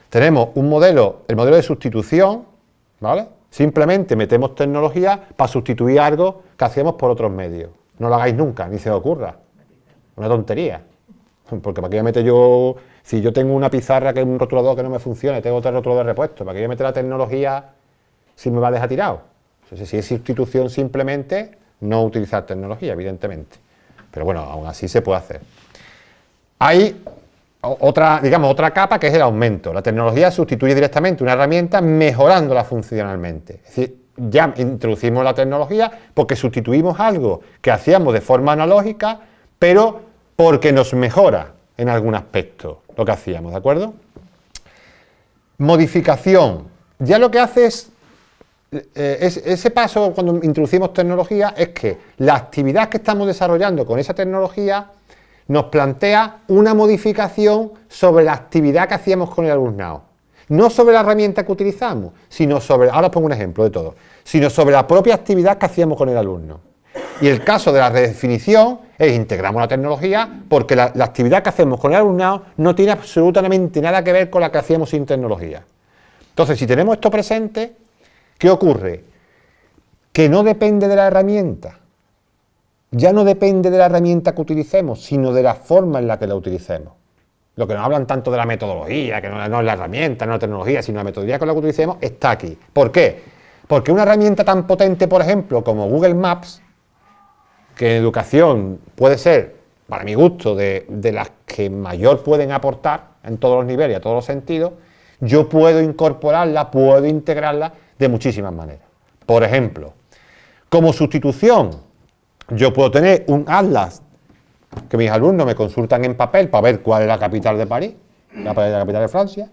Tenemos un modelo, el modelo de sustitución, ¿vale? Simplemente metemos tecnología para sustituir algo que hacíamos por otros medios. No lo hagáis nunca, ni se os ocurra. Una tontería. Porque para qué voy a meter yo, si yo tengo una pizarra que es un rotulador que no me funciona y tengo otro rotulador de repuesto, ¿para qué voy a meter la tecnología si me va a dejar tirado? Entonces, si es sustitución simplemente, no utilizar tecnología, evidentemente. Pero bueno, aún así se puede hacer. Hay otra capa que es el aumento. La tecnología sustituye directamente una herramienta mejorándola funcionalmente. Es decir, ya introducimos la tecnología porque sustituimos algo que hacíamos de forma analógica, pero porque nos mejora en algún aspecto lo que hacíamos, ¿de acuerdo? Modificación. Ya lo que hace es ese paso cuando introducimos tecnología es que la actividad que estamos desarrollando con esa tecnología nos plantea una modificación sobre la actividad que hacíamos con el alumnado. No sobre la herramienta que utilizamos, sino sobre, ahora os pongo un ejemplo de todo, sino sobre la propia actividad que hacíamos con el alumno. Y el caso de la redefinición es integramos la tecnología porque la actividad que hacemos con el alumnado no tiene absolutamente nada que ver con la que hacíamos sin tecnología. Entonces, si tenemos esto presente, ¿qué ocurre? Que no depende de la herramienta. Ya no depende de la herramienta que utilicemos, sino de la forma en la que la utilicemos. Lo que nos hablan tanto de la metodología, que no es la herramienta, no la tecnología, sino la metodología con la que utilicemos, está aquí. ¿Por qué? Porque una herramienta tan potente, por ejemplo, como Google Maps, que en educación puede ser, para mi gusto, de las que mayor pueden aportar en todos los niveles y a todos los sentidos, yo puedo incorporarla, puedo integrarla de muchísimas maneras. Por ejemplo, como sustitución, yo puedo tener un atlas que mis alumnos me consultan en papel para ver cuál es la capital de París, la capital de Francia,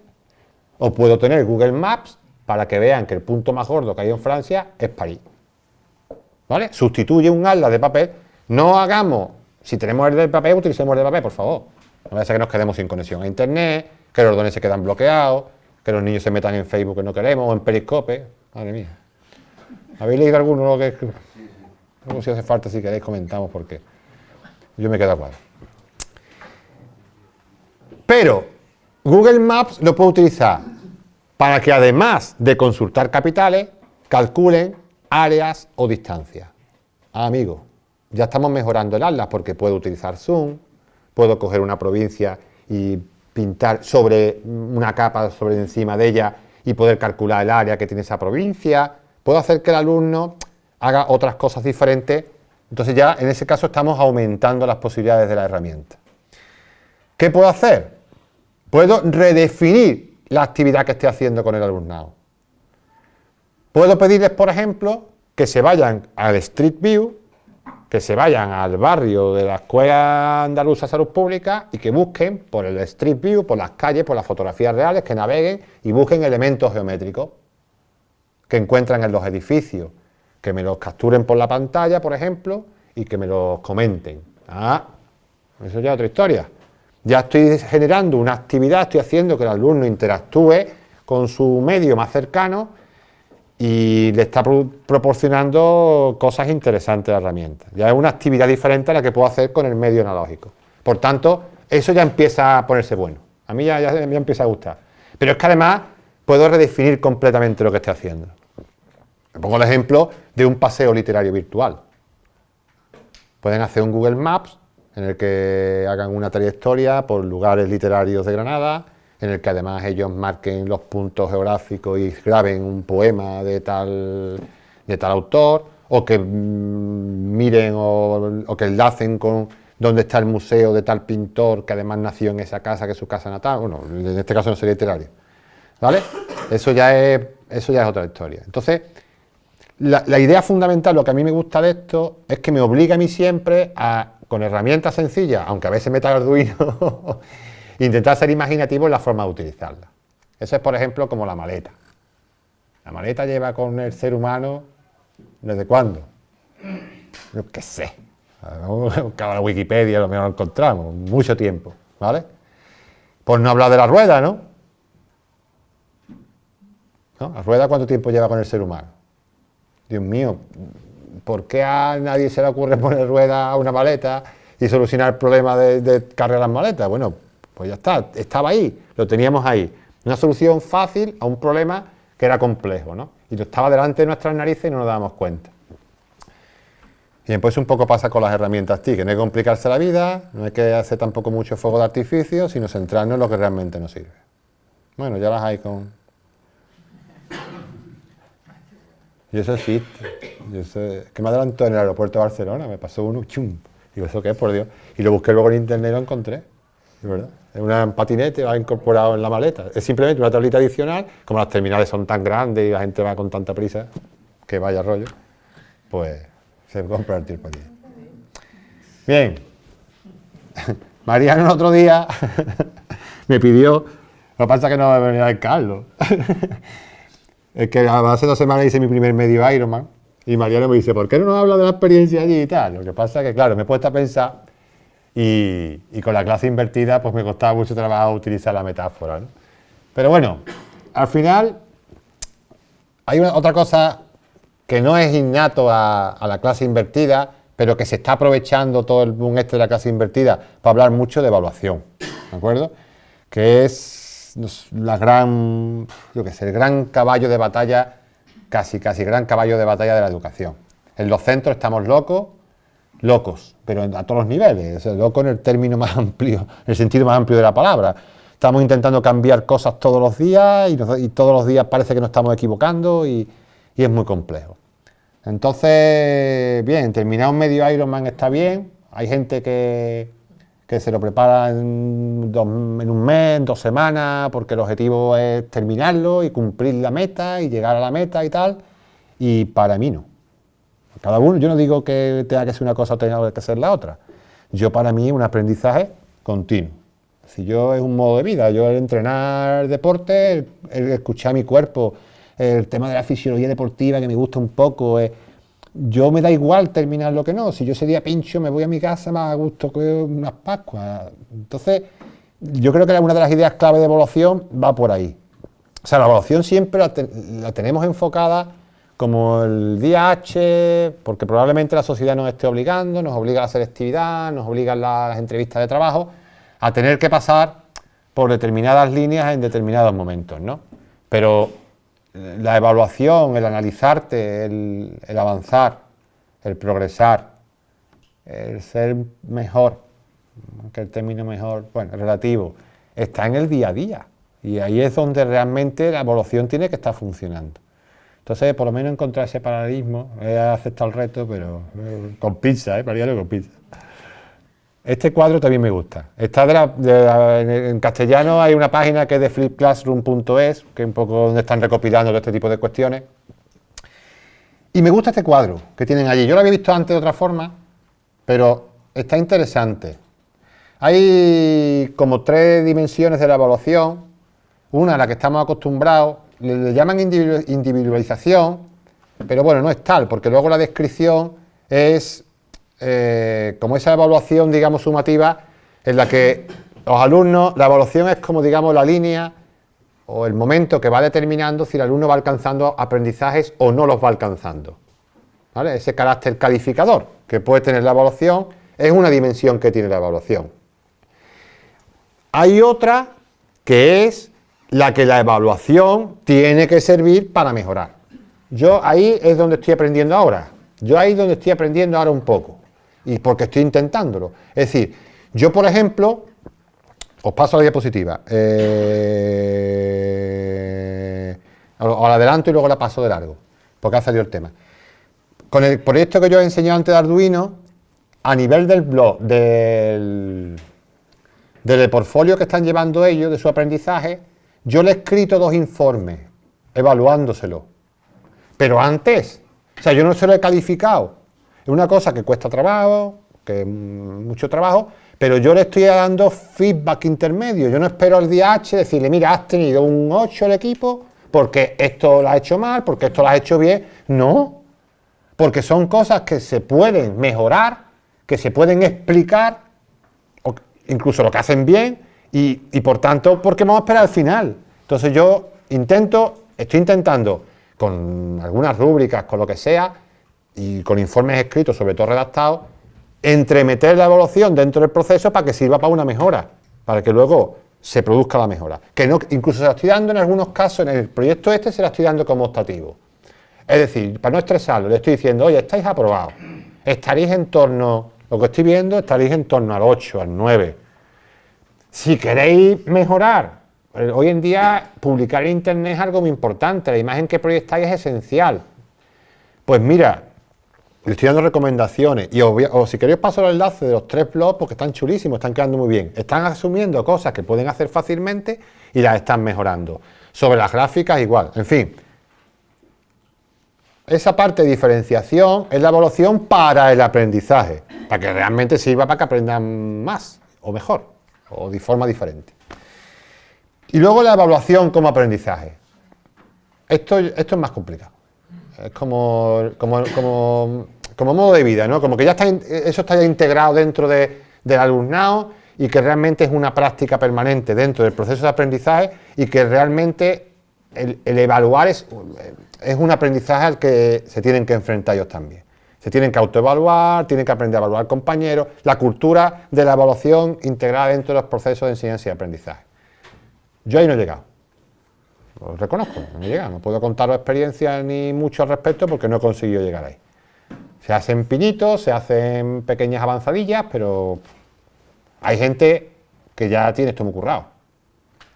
o puedo tener Google Maps para que vean que el punto más gordo que hay en Francia es París. ¿Vale? Sustituye un atlas de papel. No hagamos, si tenemos el de papel, utilicemos el de papel, por favor. No vaya a ser que nos quedemos sin conexión a internet, que los ordenadores se quedan bloqueados, que los niños se metan en Facebook que no queremos, o en Periscope. Madre mía. ¿Habéis leído alguno? Lo que luego, si hace falta, si queréis, comentamos porque yo me quedo a cuadro. Pero Google Maps lo puedo utilizar para que, además de consultar capitales, calculen áreas o distancias. Amigos, ya estamos mejorando el atlas porque puedo utilizar Zoom, puedo coger una provincia y pintar sobre una capa sobre encima de ella y poder calcular el área que tiene esa provincia. Puedo hacer que el alumno haga otras cosas diferentes. Entonces ya en ese caso estamos aumentando las posibilidades de la herramienta. ¿Qué puedo hacer? Puedo redefinir la actividad que esté haciendo con el alumnado. Puedo pedirles, por ejemplo, que se vayan al Street View, que se vayan al barrio de la Escuela Andaluza de Salud Pública y que busquen por el Street View, por las calles, por las fotografías reales, que naveguen y busquen elementos geométricos que encuentran en los edificios, que me los capturen por la pantalla, por ejemplo, y que me los comenten. Eso ya es otra historia. Ya estoy generando una actividad, estoy haciendo que el alumno interactúe con su medio más cercano y le está proporcionando cosas interesantes a la herramienta. Ya es una actividad diferente a la que puedo hacer con el medio analógico. Por tanto, eso ya empieza a ponerse bueno. A mí ya empieza a gustar. Pero es que además puedo redefinir completamente lo que estoy haciendo. Me pongo el ejemplo de un paseo literario virtual. Pueden hacer un Google Maps en el que hagan una trayectoria por lugares literarios de Granada, en el que además ellos marquen los puntos geográficos y graben un poema de tal autor, o que miren o que enlacen con dónde está el museo de tal pintor que además nació en esa casa, que es su casa natal. Bueno, en este caso no sería literario, ¿vale? Eso ya es otra historia. Entonces, la idea fundamental, lo que a mí me gusta de esto, es que me obliga a mí siempre a, con herramientas sencillas, aunque a veces meta el Arduino, intentar ser imaginativo en la forma de utilizarla. Eso es, por ejemplo, como la maleta. La maleta lleva con el ser humano, ¿desde cuándo? Yo qué sé. Buscaba la Wikipedia, lo mejor lo encontramos, mucho tiempo, ¿vale? Por no hablar de la rueda, ¿no? ¿La rueda cuánto tiempo lleva con el ser humano? Dios mío, ¿por qué a nadie se le ocurre poner rueda a una maleta y solucionar el problema de cargar las maletas? Bueno, pues ya está, estaba ahí, lo teníamos ahí. Una solución fácil a un problema que era complejo, ¿no? Y lo estaba delante de nuestras narices y no nos dábamos cuenta. Bien, pues un poco pasa con las herramientas TIC, que no hay que complicarse la vida, no hay que hacer tampoco mucho fuego de artificio, sino centrarnos en lo que realmente nos sirve. Bueno, ya las hay con... Y eso existe. Que me adelantó en el aeropuerto de Barcelona, me pasó uno, chum. Digo, ¿eso qué es, por Dios? Y lo busqué luego en internet y lo encontré. ¿Es verdad? Es un patinete, va incorporado en la maleta. Es simplemente una tablita adicional, como las terminales son tan grandes y la gente va con tanta prisa, que vaya rollo, pues se compra el patinete. Bien. Mariano el otro día me pidió, lo que pasa es que no va a venir el Carlos. Es que hace 2 semanas hice mi primer medio Ironman y Mariano me dice, ¿por qué no nos habla de la experiencia allí y tal? Lo que pasa es que, claro, me he puesto a pensar y con la clase invertida pues me costaba mucho trabajo utilizar la metáfora, ¿no? Pero bueno, al final hay otra cosa que no es innato a la clase invertida, pero que se está aprovechando todo el boom de la clase invertida para hablar mucho de evaluación, ¿de acuerdo? Que es el gran caballo de batalla, casi gran caballo de batalla de la educación. En los centros estamos locos, pero a todos los niveles, o sea, loco en el término más amplio, en el sentido más amplio de la palabra. Estamos intentando cambiar cosas todos los días y todos los días parece que nos estamos equivocando y es muy complejo. Entonces, bien, terminar un medio Ironman está bien, hay gente que se lo prepara en un mes, en 2 semanas, porque el objetivo es terminarlo y cumplir la meta y llegar a la meta y tal, y para mí no. Cada uno, yo no digo que tenga que ser una cosa o tenga que ser la otra. Yo para mí es un aprendizaje continuo. Si yo es un modo de vida, yo el entrenar deporte, el escuchar mi cuerpo, el tema de la fisiología deportiva que me gusta un poco, yo me da igual terminar lo que no. Si yo ese día pincho, me voy a mi casa más a gusto que unas Pascuas. Entonces, yo creo que una de las ideas clave de evaluación va por ahí. O sea, la evaluación siempre la tenemos enfocada como el día H, porque probablemente la sociedad nos esté obligando, nos obliga a la selectividad, nos obligan las entrevistas de trabajo, a tener que pasar por determinadas líneas en determinados momentos, ¿no? Pero la evaluación, el analizarte, el avanzar, el progresar, el ser mejor, aunque el término mejor, bueno, relativo, está en el día a día. Y ahí es donde realmente la evaluación tiene que estar funcionando. Entonces, por lo menos encontrar ese paralelismo, he aceptado el reto, pero con pizza, variarlo con pizza. Este cuadro también me gusta. Está en castellano hay una página que es de flipclassroom.es, que es un poco donde están recopilando todo este tipo de cuestiones. Y me gusta este cuadro que tienen allí. Yo lo había visto antes de otra forma, pero está interesante. Hay como 3 dimensiones de la evaluación. Una a la que estamos acostumbrados, le llaman individualización, pero bueno, no es tal, porque luego la descripción es como esa evaluación, digamos, sumativa, en la que los alumnos, la evaluación es como, digamos, la línea o el momento que va determinando si el alumno va alcanzando aprendizajes o no los va alcanzando, ¿vale? Ese carácter calificador que puede tener la evaluación es una dimensión que tiene la evaluación. Hay otra que es la que la evaluación tiene que servir para mejorar. Yo ahí es donde estoy aprendiendo ahora. Un poco. Y porque estoy intentándolo. Es decir, yo por ejemplo, os paso la diapositiva. O la adelanto y luego la paso de largo, porque ha salido el tema. Con el proyecto que yo he enseñado antes de Arduino, a nivel del blog, del portfolio que están llevando ellos, de su aprendizaje, yo le he escrito 2 informes, evaluándoselo. Pero antes, o sea, yo no se lo he calificado. Es una cosa que cuesta trabajo, que es mucho trabajo, pero yo le estoy dando feedback intermedio. Yo no espero al día H decirle, mira, has tenido un 8 el equipo, porque esto lo has hecho mal, porque esto lo has hecho bien. No, porque son cosas que se pueden mejorar, que se pueden explicar, o incluso lo que hacen bien, y por tanto, ¿por qué vamos a esperar al final? Entonces yo estoy intentando, con algunas rúbricas, con lo que sea, y con informes escritos, sobre todo redactados, entremeter la evaluación dentro del proceso para que sirva para una mejora, para que luego se produzca la mejora. Que no, incluso se la estoy dando en algunos casos, en el proyecto se la estoy dando como optativo. Es decir, para no estresarlo, le estoy diciendo, oye, estáis aprobados, estaréis en torno, lo que estoy viendo, estaréis en torno al 8, al 9. Si queréis mejorar, hoy en día publicar en internet es algo muy importante, la imagen que proyectáis es esencial. Pues mira, le estoy dando recomendaciones y o si queréis paso el enlace de los 3 blogs porque están chulísimos, están quedando muy bien. Están asumiendo cosas que pueden hacer fácilmente y las están mejorando. Sobre las gráficas igual, en fin. Esa parte de diferenciación es la evaluación para el aprendizaje, para que realmente sirva para que aprendan más o mejor o de forma diferente. Y luego la evaluación como aprendizaje. Esto es más complicado. Es como modo de vida, ¿no? Como que ya eso está ya integrado dentro del alumnado y que realmente es una práctica permanente dentro del proceso de aprendizaje y que realmente el evaluar es un aprendizaje al que se tienen que enfrentar ellos también. Se tienen que autoevaluar, tienen que aprender a evaluar compañeros, la cultura de la evaluación integrada dentro de los procesos de enseñanza y aprendizaje. Yo ahí no he llegado. Lo reconozco, no he llegado. No puedo contaros experiencias ni mucho al respecto porque no he conseguido llegar ahí. Se hacen pinitos, se hacen pequeñas avanzadillas, pero hay gente que ya tiene esto muy currado.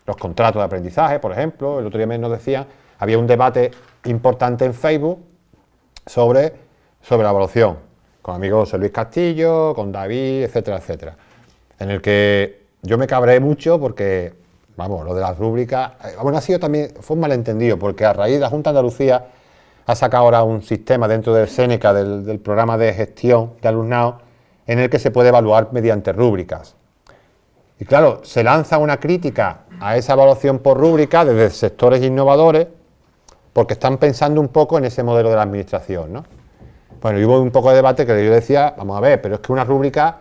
Los contratos de aprendizaje, por ejemplo, el otro día nos decían, había un debate importante en Facebook sobre la evaluación, con amigos José Luis Castillo, con David, etcétera, etcétera, en el que yo me cabré mucho porque, vamos, lo de las rúbricas, bueno, fue un malentendido, porque a raíz de la Junta de Andalucía ha sacado ahora un sistema dentro del Seneca, del programa de gestión de alumnado, en el que se puede evaluar mediante rúbricas. Y claro, se lanza una crítica a esa evaluación por rúbrica desde sectores innovadores, porque están pensando un poco en ese modelo de la administración, ¿no? Bueno, y hubo un poco de debate que yo decía, vamos a ver, pero es que una rúbrica,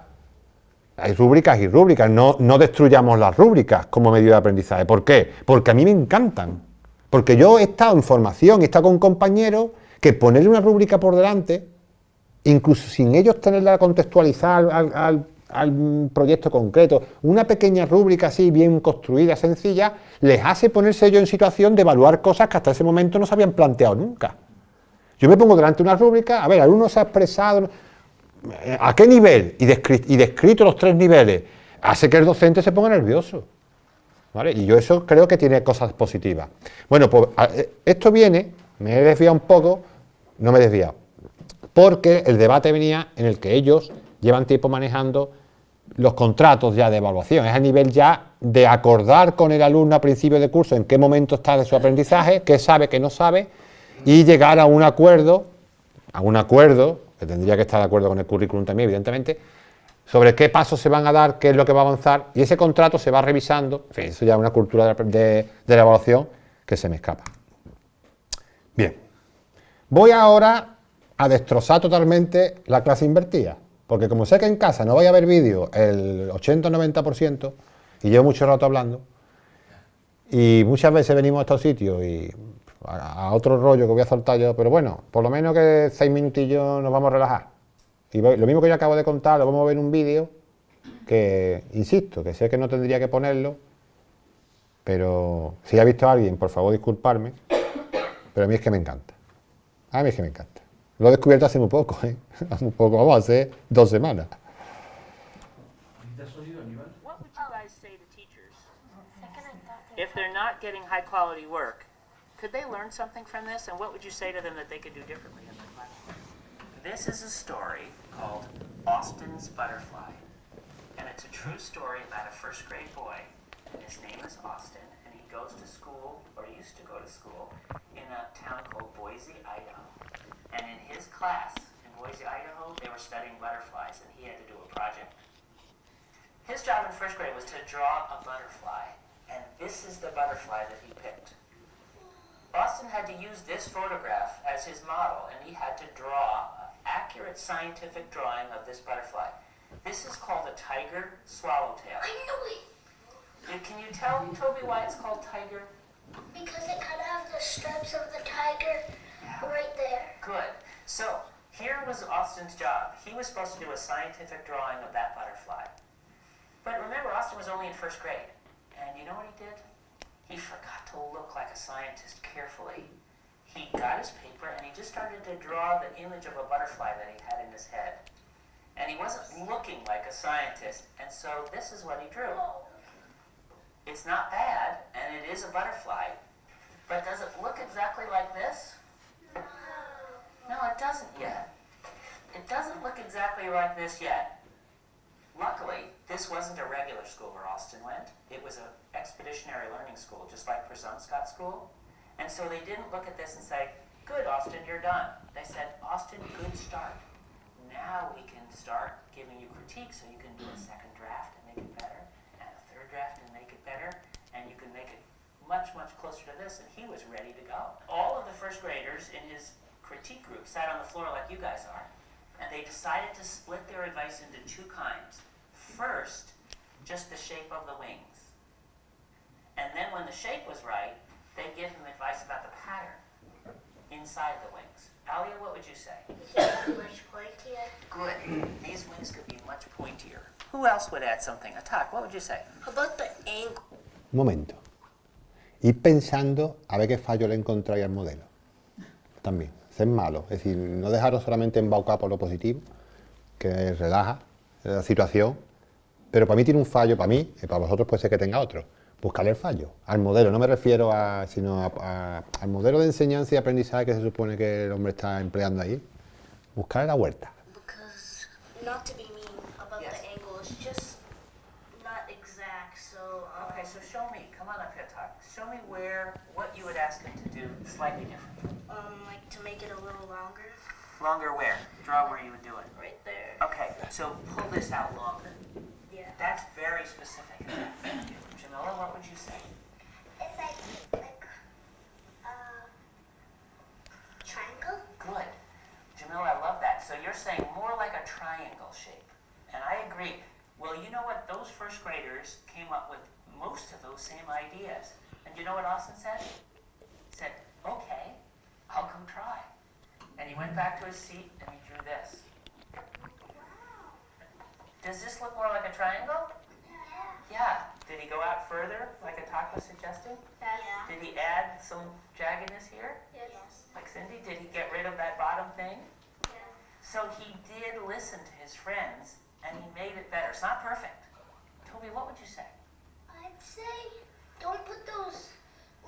hay rúbricas y rúbricas, no destruyamos las rúbricas como medio de aprendizaje. ¿Por qué? Porque a mí me encantan. Porque yo he estado en formación, he estado con compañeros que ponerle una rúbrica por delante, incluso sin ellos tenerla contextualizada al proyecto concreto, una pequeña rúbrica así bien construida, sencilla, les hace ponerse ellos en situación de evaluar cosas que hasta ese momento no se habían planteado nunca. Yo me pongo delante de una rúbrica, a ver, el alumno se ha expresado, ¿a qué nivel? Y descrito los 3 niveles, hace que el docente se ponga nervioso. ¿vale? Y yo eso creo que tiene cosas positivas. Bueno, pues esto viene, me he desviado un poco, no me he desviado, porque el debate venía en el que ellos llevan tiempo manejando los contratos ya de evaluación, es a nivel ya de acordar con el alumno a principio de curso en qué momento está de su aprendizaje, qué sabe, qué no sabe, y llegar a un acuerdo, que tendría que estar de acuerdo con el currículum también, evidentemente, sobre qué pasos se van a dar, qué es lo que va a avanzar, y ese contrato se va revisando. En fin, eso ya es una cultura de la evaluación que se me escapa. Bien, voy ahora a destrozar totalmente la clase invertida, porque como sé que en casa no voy a ver vídeos el 80 o 90%, y llevo mucho rato hablando, y muchas veces venimos a estos sitios y a otro rollo que voy a soltar yo, pero bueno, por lo menos que 6 minutillos nos vamos a relajar. Y lo mismo que yo acabo de contar, lo vamos a ver en un vídeo que, insisto, que sé que no tendría que ponerlo, pero si ha visto a alguien, por favor, disculparme, pero a mí es que me encanta. A mí es que me encanta. Lo he descubierto hace muy poco, muy poco, vamos, hace 2 semanas. What would you guys say to teachers? If they're not getting high quality work, could they learn something from this? And what would you say to them that they could do differently in their classroom? This is a story called Austin's Butterfly. And it's a true story about a first grade boy. His name is Austin, and he goes to school, or used to go to school, in a town called Boise, Idaho. And in his class in Boise, Idaho, they were studying butterflies, and he had to do a project. His job in first grade was to draw a butterfly, and this is the butterfly that he picked. Austin had to use this photograph as his model, and he had to draw an accurate scientific drawing of this butterfly. This is called a tiger swallowtail. I knew it! Can you tell, Toby, why it's called tiger? Because it kind of has the stripes of the tiger right there. Good. So, here was Austin's job. He was supposed to do a scientific drawing of that butterfly. But remember, Austin was only in first grade. And you know what he did? He forgot to look like a scientist carefully. He got his paper and he just started to draw the image of a butterfly that he had in his head. And he wasn't looking like a scientist, and so this is what he drew. It's not bad, and it is a butterfly, but does it look exactly like this? No, it doesn't yet. It doesn't look exactly like this yet. Luckily, this wasn't a regular school where Austin went. It was an expeditionary learning school, just like Presumpscott School. And so they didn't look at this and say, good, Austin, you're done. They said, Austin, good start. Now we can start giving you critiques so you can do a second draft and make it better, and a third draft and make it better, and you can make it much, much closer to this, and he was ready to go. All of the first graders in his critique group sat on the floor like you guys are, and they decided to split their advice into 2 kinds. First, just the shape of the wings. And then when the shape was right, they give him advice about the pattern inside the wings. Alia, what would you say? Much pointier. Good. These wings could be much pointier. Who else would add something? Atak, what would you say? How about the angle? Un momento. Ir pensando a ver qué fallo le encontráis al modelo. También. Ser malo. Es decir, no dejaros solamente embaucar por lo positivo, que relaja la situación, pero para mí tiene un fallo, para mí, y para vosotros puede ser que tenga otro. Buscarle el fallo al modelo, no me refiero sino al modelo de enseñanza y aprendizaje que se supone que el hombre está empleando ahí. Buscarle la vuelta. Because, not to be mean about Yes. the angle, it's just not exact, so... Okay, so show me. Come on up here, Atak. Show me what you would ask him to do slightly different. like to make it a little longer. Longer where? Draw where you would do it. Right there. Okay, so pull this out longer. Yeah. That's very specific. Thank you. Jamila, what would you say? It's like triangle? Good. Jamila, I love that. So you're saying more like a triangle shape. And I agree. Well, you know what? Those first graders came up with most of those same ideas. And you know what Austin said? He said, okay, I'll come try. And he went back to his seat and he drew this. Does this look more like a triangle? Yeah. Did he go out further, like Atak was suggesting? Yeah. Did he add some jaggedness here? Yes. Like Cindy, did he get rid of that bottom thing? Yes. So he did listen to his friends, and he made it better. It's not perfect. Toby, what would you say? I'd say don't put those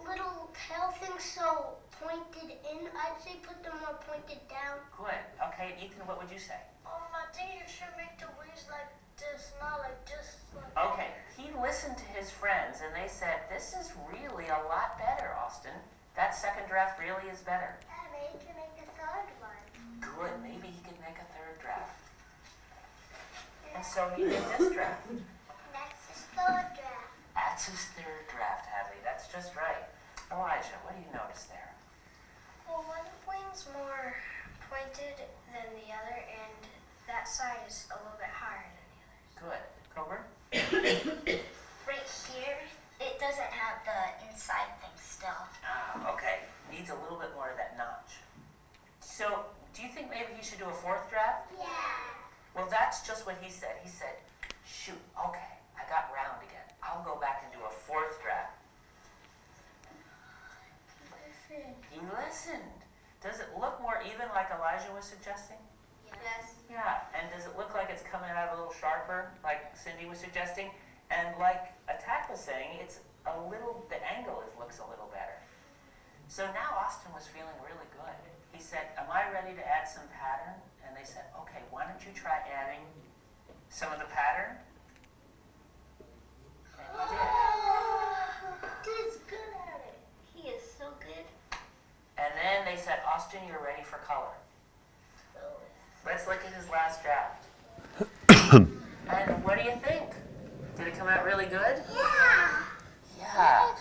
little tail things so pointed in. I'd say put them more pointed down. Good. Okay, Ethan, what would you say? I think you should make the wings like this, not like this. Okay, he listened to his friends and they said, this is really a lot better, Austin. That second draft really is better. Yeah, maybe you can make a third one. Good, maybe he could make a third draft. And so he did this draft. That's his third draft. That's his third draft, Hadley. That's just right. Elijah, what do you notice there? Well, one wing's more pointed than the other, and that side is a little bit higher than the other. Good. Coburn? Right here, it doesn't have the inside thing still. Okay. Needs a little bit more of that notch. So, do you think maybe he should do a fourth draft? Yeah. Well, that's just what he said. He said, shoot, okay, I got round again. I'll go back and do a fourth draft. He listened. Does it look more even like Elijah was suggesting? Yes. Yeah, and does it look like it's coming out a little sharper, like Cindy was suggesting? And like Attack was saying, it's a little, the angle looks a little better. So now Austin was feeling really good. He said, am I ready to add some pattern? And they said, okay, why don't you try adding some of the pattern? And he did. He's good at it. He is so good. And then they said, Austin, you're ready for color. Let's look at his last draft. And what do you think? Did it come out really good? Yeah. Yeah.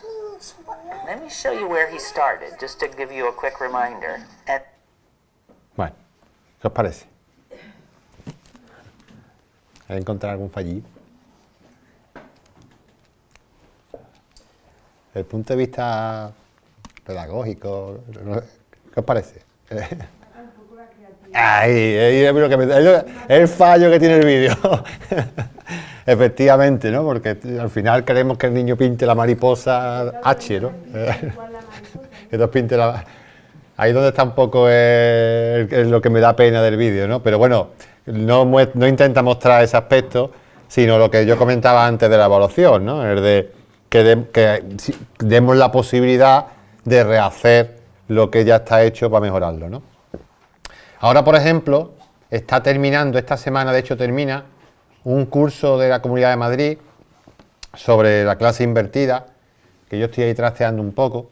Let me show you where he started, just to give you a quick reminder. Bueno, ¿qué os parece? ¿Hay encontrar algún fallido? Desde el punto de vista pedagógico, ¿qué os parece? Ahí es lo que es el fallo que tiene el vídeo. Efectivamente, ¿no? Porque al final queremos que el niño pinte la mariposa H, ¿no? Que nos pinte la... Ahí donde está un poco lo que me da pena del vídeo, ¿no? Pero bueno, no intenta mostrar ese aspecto, sino lo que yo comentaba antes de la evaluación, ¿no? El de que demos la posibilidad de rehacer lo que ya está hecho para mejorarlo, ¿no? Ahora, por ejemplo, está terminando, esta semana de hecho termina, un curso de la Comunidad de Madrid sobre la clase invertida, que yo estoy ahí trasteando un poco,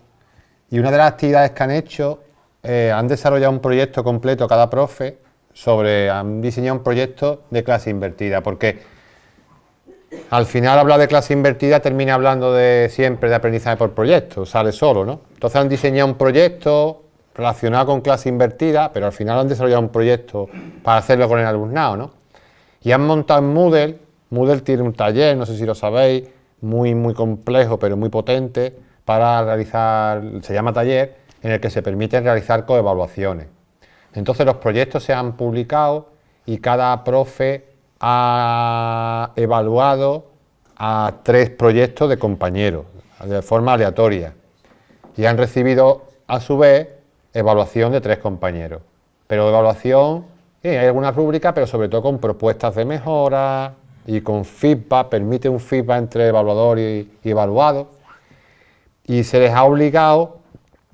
y una de las actividades que han hecho, han desarrollado un proyecto completo cada profe, han diseñado un proyecto de clase invertida, porque al final hablar de clase invertida termina hablando siempre de aprendizaje por proyecto, sale solo, ¿no? Entonces han diseñado un proyecto relacionado con clase invertida, pero al final han desarrollado un proyecto para hacerlo con el alumnado, ¿no? Y han montado en Moodle. Moodle tiene un taller, no sé si lo sabéis, muy complejo, pero muy potente, para realizar, se llama taller, en el que se permite realizar coevaluaciones. Entonces los proyectos se han publicado y cada profe ha evaluado a 3 proyectos de compañeros, de forma aleatoria, y han recibido, a su vez, evaluación de 3 compañeros. Pero evaluación, hay algunas rúbricas, pero sobre todo con propuestas de mejora y con feedback, permite un feedback entre evaluador y evaluado. Y se les ha obligado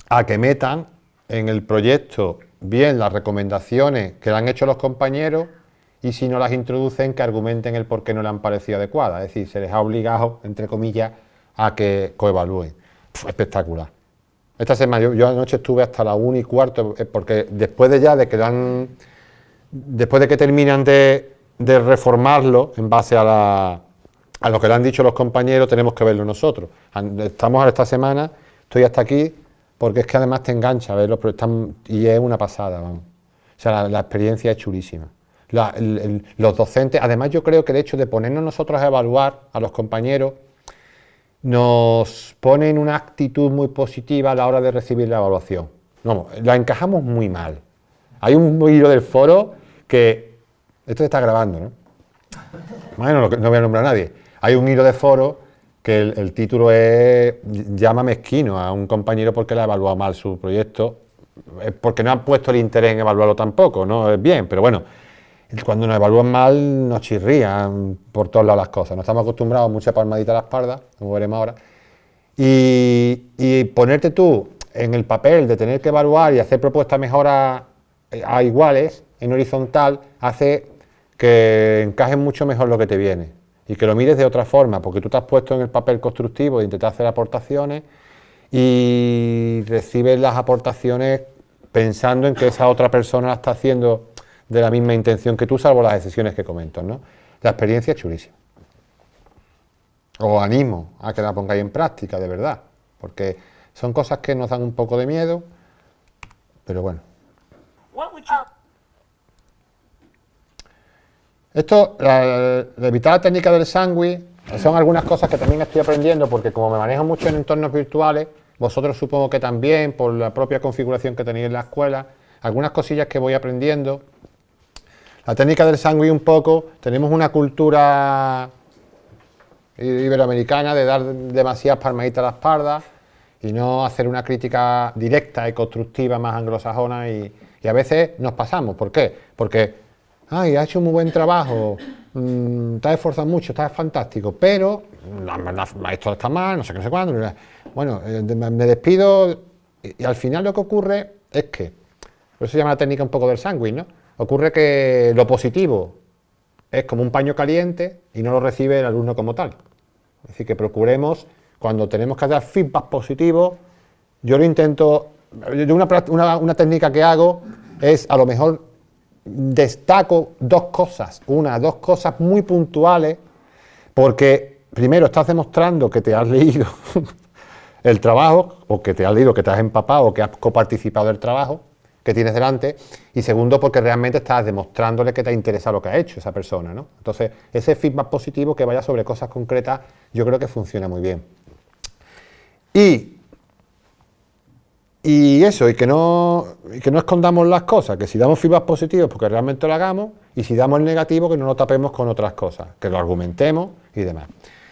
a que metan en el proyecto bien las recomendaciones que le han hecho los compañeros, y si no las introducen, que argumenten el por qué no le han parecido adecuadas. Es decir, se les ha obligado, entre comillas, a que coevalúen. Espectacular. Esta semana, yo anoche estuve hasta la 1:15, porque después de que terminan de reformarlo en base a lo que le han dicho los compañeros, tenemos que verlo nosotros. Estamos ahora esta semana, estoy hasta aquí, porque es que además te engancha a verlo, y es una pasada, vamos. O sea, la experiencia es chulísima. Los docentes, además yo creo que el hecho de ponernos nosotros a evaluar a los compañeros, nos pone en una actitud muy positiva a la hora de recibir la evaluación. No, la encajamos muy mal. Hay un hilo del foro que... Esto se está grabando, ¿no? Bueno, no voy a nombrar a nadie. Hay un hilo de foro que el título es llama mezquino a un compañero porque le ha evaluado mal su proyecto, porque no han puesto el interés en evaluarlo tampoco, ¿no? Es bien, pero bueno, cuando nos evalúan mal nos chirrían por todos lados las cosas. No estamos acostumbrados a mucha palmadita a la espalda, como veremos ahora, y ponerte tú en el papel de tener que evaluar y hacer propuestas mejoras a iguales en horizontal hace que encajes mucho mejor lo que te viene y que lo mires de otra forma, porque tú te has puesto en el papel constructivo de intentar hacer aportaciones y recibes las aportaciones pensando en que esa otra persona la está haciendo de la misma intención que tú, salvo las excepciones que comento, ¿no? La experiencia es chulísima. Os animo a que la pongáis en práctica, de verdad, porque son cosas que nos dan un poco de miedo, pero bueno. Esto, de evitar la técnica del sándwich, son algunas cosas que también estoy aprendiendo, porque como me manejo mucho en entornos virtuales, vosotros supongo que también, por la propia configuración que tenéis en la escuela, algunas cosillas que voy aprendiendo. La técnica del sándwich un poco, tenemos una cultura iberoamericana de dar demasiadas palmaditas a la espalda y no hacer una crítica directa y constructiva más anglosajona y a veces nos pasamos. ¿Por qué? Porque, ay, has hecho un muy buen trabajo, te has esforzado mucho, estás fantástico, pero esto está mal, no sé qué, no sé cuándo. Bueno, me despido y al final lo que ocurre es que, por eso se llama la técnica un poco del sándwich, ¿no? Ocurre que lo positivo es como un paño caliente y no lo recibe el alumno como tal. Es decir, que procuremos, cuando tenemos que dar feedback positivo, yo lo intento, una técnica que hago es, a lo mejor, destaco dos cosas muy puntuales, porque primero estás demostrando que te has leído el trabajo, o que te has leído, que te has empapado, o que has coparticipado del trabajo que tienes delante, y segundo, porque realmente estás demostrándole que te interesa lo que ha hecho esa persona, ¿no? Entonces, ese feedback positivo que vaya sobre cosas concretas, yo creo que funciona muy bien. Y eso, y que no escondamos las cosas, que si damos feedback positivos, porque realmente lo hagamos, y si damos el negativo, que no lo tapemos con otras cosas, que lo argumentemos y demás.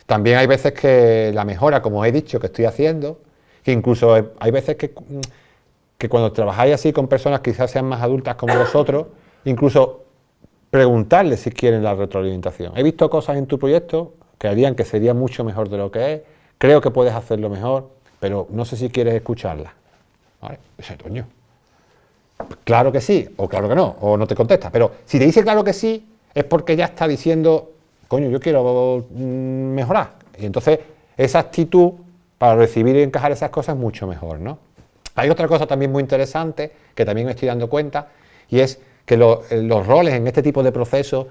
También hay veces que la mejora, como he dicho, que estoy haciendo, que incluso hay veces que cuando trabajáis así con personas que quizás sean más adultas como vosotros, incluso preguntarles si quieren la retroalimentación. He visto cosas en tu proyecto que harían que sería mucho mejor de lo que es, creo que puedes hacerlo mejor, pero no sé si quieres escucharla. ¿Vale? Ese Toño. Claro que sí, o claro que no, o no te contesta, pero si te dice claro que sí, es porque ya está diciendo, coño, yo quiero mejorar. Y entonces esa actitud para recibir y encajar esas cosas es mucho mejor, ¿no? Hay otra cosa también muy interesante, que también me estoy dando cuenta, y es que los roles en este tipo de procesos,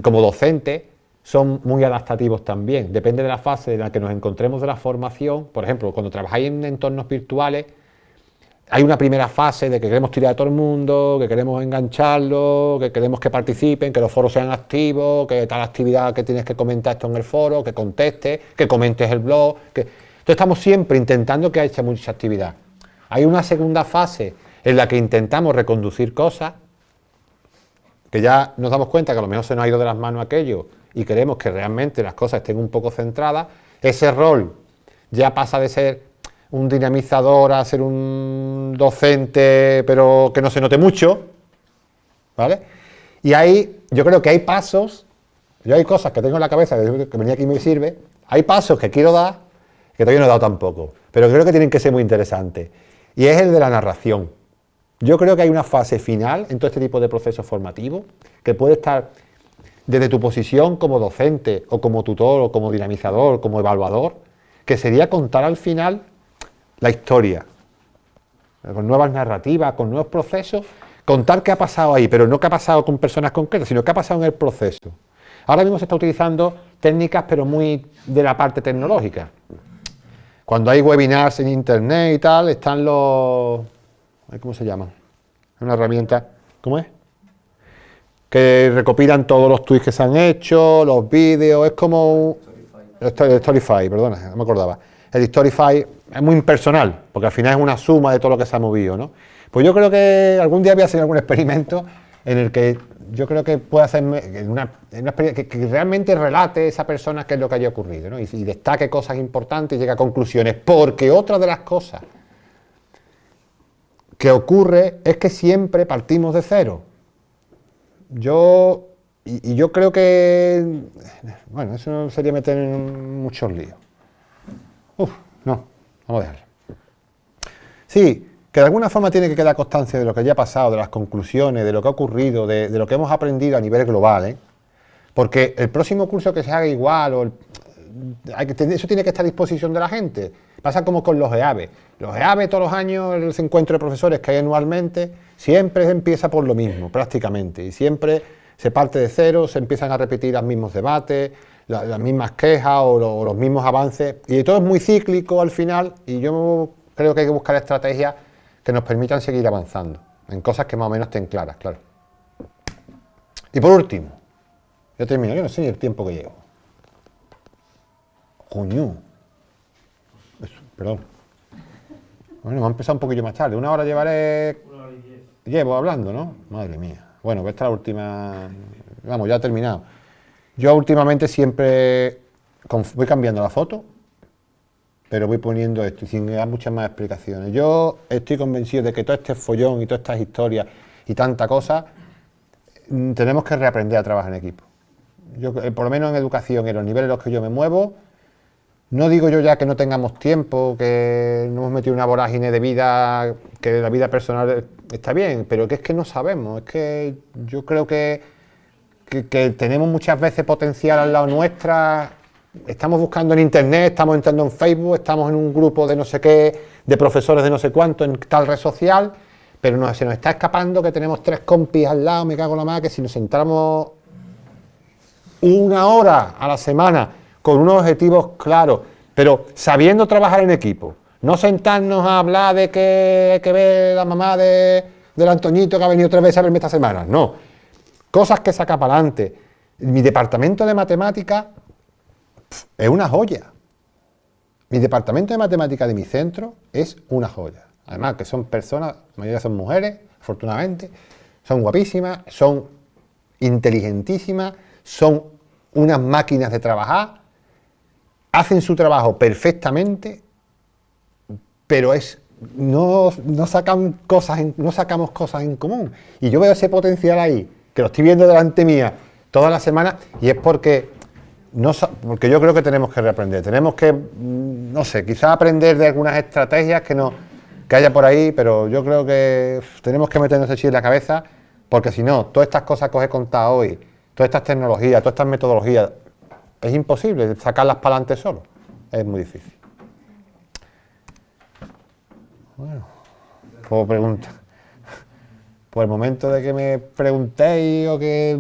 como docente, son muy adaptativos también. Depende de la fase en la que nos encontremos de la formación. Por ejemplo, cuando trabajáis en entornos virtuales, hay una primera fase de que queremos tirar a todo el mundo, que queremos engancharlo, que queremos que participen, que los foros sean activos, que tal actividad que tienes que comentar esto en el foro, que contestes, que comentes el blog. Entonces estamos siempre intentando que haya mucha actividad. Hay una segunda fase en la que intentamos reconducir cosas, que ya nos damos cuenta que a lo mejor se nos ha ido de las manos aquello y queremos que realmente las cosas estén un poco centradas. Ese rol ya pasa de ser un dinamizador a ser un docente, pero que no se note mucho, ¿vale? Y ahí yo creo que hay pasos, yo hay cosas que tengo en la cabeza que venía aquí y me sirve, hay pasos que quiero dar que todavía no he dado tampoco, pero creo que tienen que ser muy interesantes. Y es el de la narración. Yo creo que hay una fase final en todo este tipo de procesos formativos que puede estar desde tu posición como docente o como tutor o como dinamizador o como evaluador, que sería contar al final la historia, con nuevas narrativas, con nuevos procesos, contar qué ha pasado ahí, pero no qué ha pasado con personas concretas, sino qué ha pasado en el proceso. Ahora mismo se está utilizando técnicas, pero muy de la parte tecnológica. Cuando hay webinars en internet y tal, están los... ¿Cómo se llama? Es una herramienta... ¿Cómo es? Que recopilan todos los tweets que se han hecho, los vídeos, es como... Storify, perdona, no me acordaba. El Storify es muy impersonal, porque al final es una suma de todo lo que se ha movido, ¿no? Pues yo creo que algún día voy a hacer algún experimento en el que yo creo que puede hacerme que realmente relate esa persona qué es lo que haya ocurrido, ¿no? Y destaque cosas importantes y llegue a conclusiones, porque otra de las cosas que ocurre es que siempre partimos de cero. Yo creo que, bueno, eso sería meter en muchos líos. No, Vamos a dejarlo. Sí, que de alguna forma tiene que quedar constancia de lo que ya ha pasado, de las conclusiones, de lo que ha ocurrido, de lo que hemos aprendido a nivel global, ¿eh? Porque el próximo curso que se haga igual, eso tiene que estar a disposición de la gente. Pasa como con los EABE. Los EABE todos los años, el encuentro de profesores que hay anualmente, siempre empieza por lo mismo, prácticamente. Y siempre se parte de cero, se empiezan a repetir los mismos debates, las mismas quejas o los mismos avances. Y todo es muy cíclico al final, y yo creo que hay que buscar estrategias que nos permitan seguir avanzando en cosas que más o menos estén claras, claro. Y por último, ya termino, yo no sé ni el tiempo que llevo. Coño. Perdón. Bueno, me ha empezado un poquillo más tarde. 1 hora llevaré... 1 hora y 10. Llevo hablando, ¿no? Madre mía. Bueno, pues esta es la última... Vamos, ya he terminado. Yo últimamente siempre voy cambiando la foto, pero voy poniendo esto, sin dar muchas más explicaciones. Yo estoy convencido de que todo este follón y todas estas historias y tanta cosa, tenemos que reaprender a trabajar en equipo. Yo, por lo menos en educación, en los niveles en los que yo me muevo, no digo yo ya que no tengamos tiempo, que no hemos metido una vorágine de vida, que la vida personal está bien, pero que es que no sabemos, es que yo creo que tenemos muchas veces potencial al lado nuestra, estamos buscando en internet, estamos entrando en Facebook, estamos en un grupo de no sé qué, de profesores de no sé cuánto en tal red social, pero se nos está escapando que tenemos 3 compis al lado, me cago en la madre, que si nos centramos 1 hora a la semana con unos objetivos claros, pero sabiendo trabajar en equipo, no sentarnos a hablar de que hay que ver la mamá del Antoñito que ha venido 3 veces a verme esta semana, no, cosas que saca para adelante. Mi departamento de matemáticas es una joya. Mi departamento de matemáticas de mi centro es una joya. Además que son personas, la mayoría son mujeres, afortunadamente, son guapísimas, son inteligentísimas, son unas máquinas de trabajar, hacen su trabajo perfectamente, pero no sacamos cosas en común. Y yo veo ese potencial ahí, que lo estoy viendo delante mía todas las semanas, y es porque yo creo que tenemos que reaprender, tenemos que, no sé, quizás aprender de algunas estrategias que haya por ahí, pero yo creo que tenemos que meternos ese chip en la cabeza, porque si no, todas estas cosas que os he contado hoy, todas estas tecnologías, todas estas metodologías, es imposible sacarlas para adelante solo, es muy difícil. Bueno, como pregunta, por el momento de que me preguntéis o que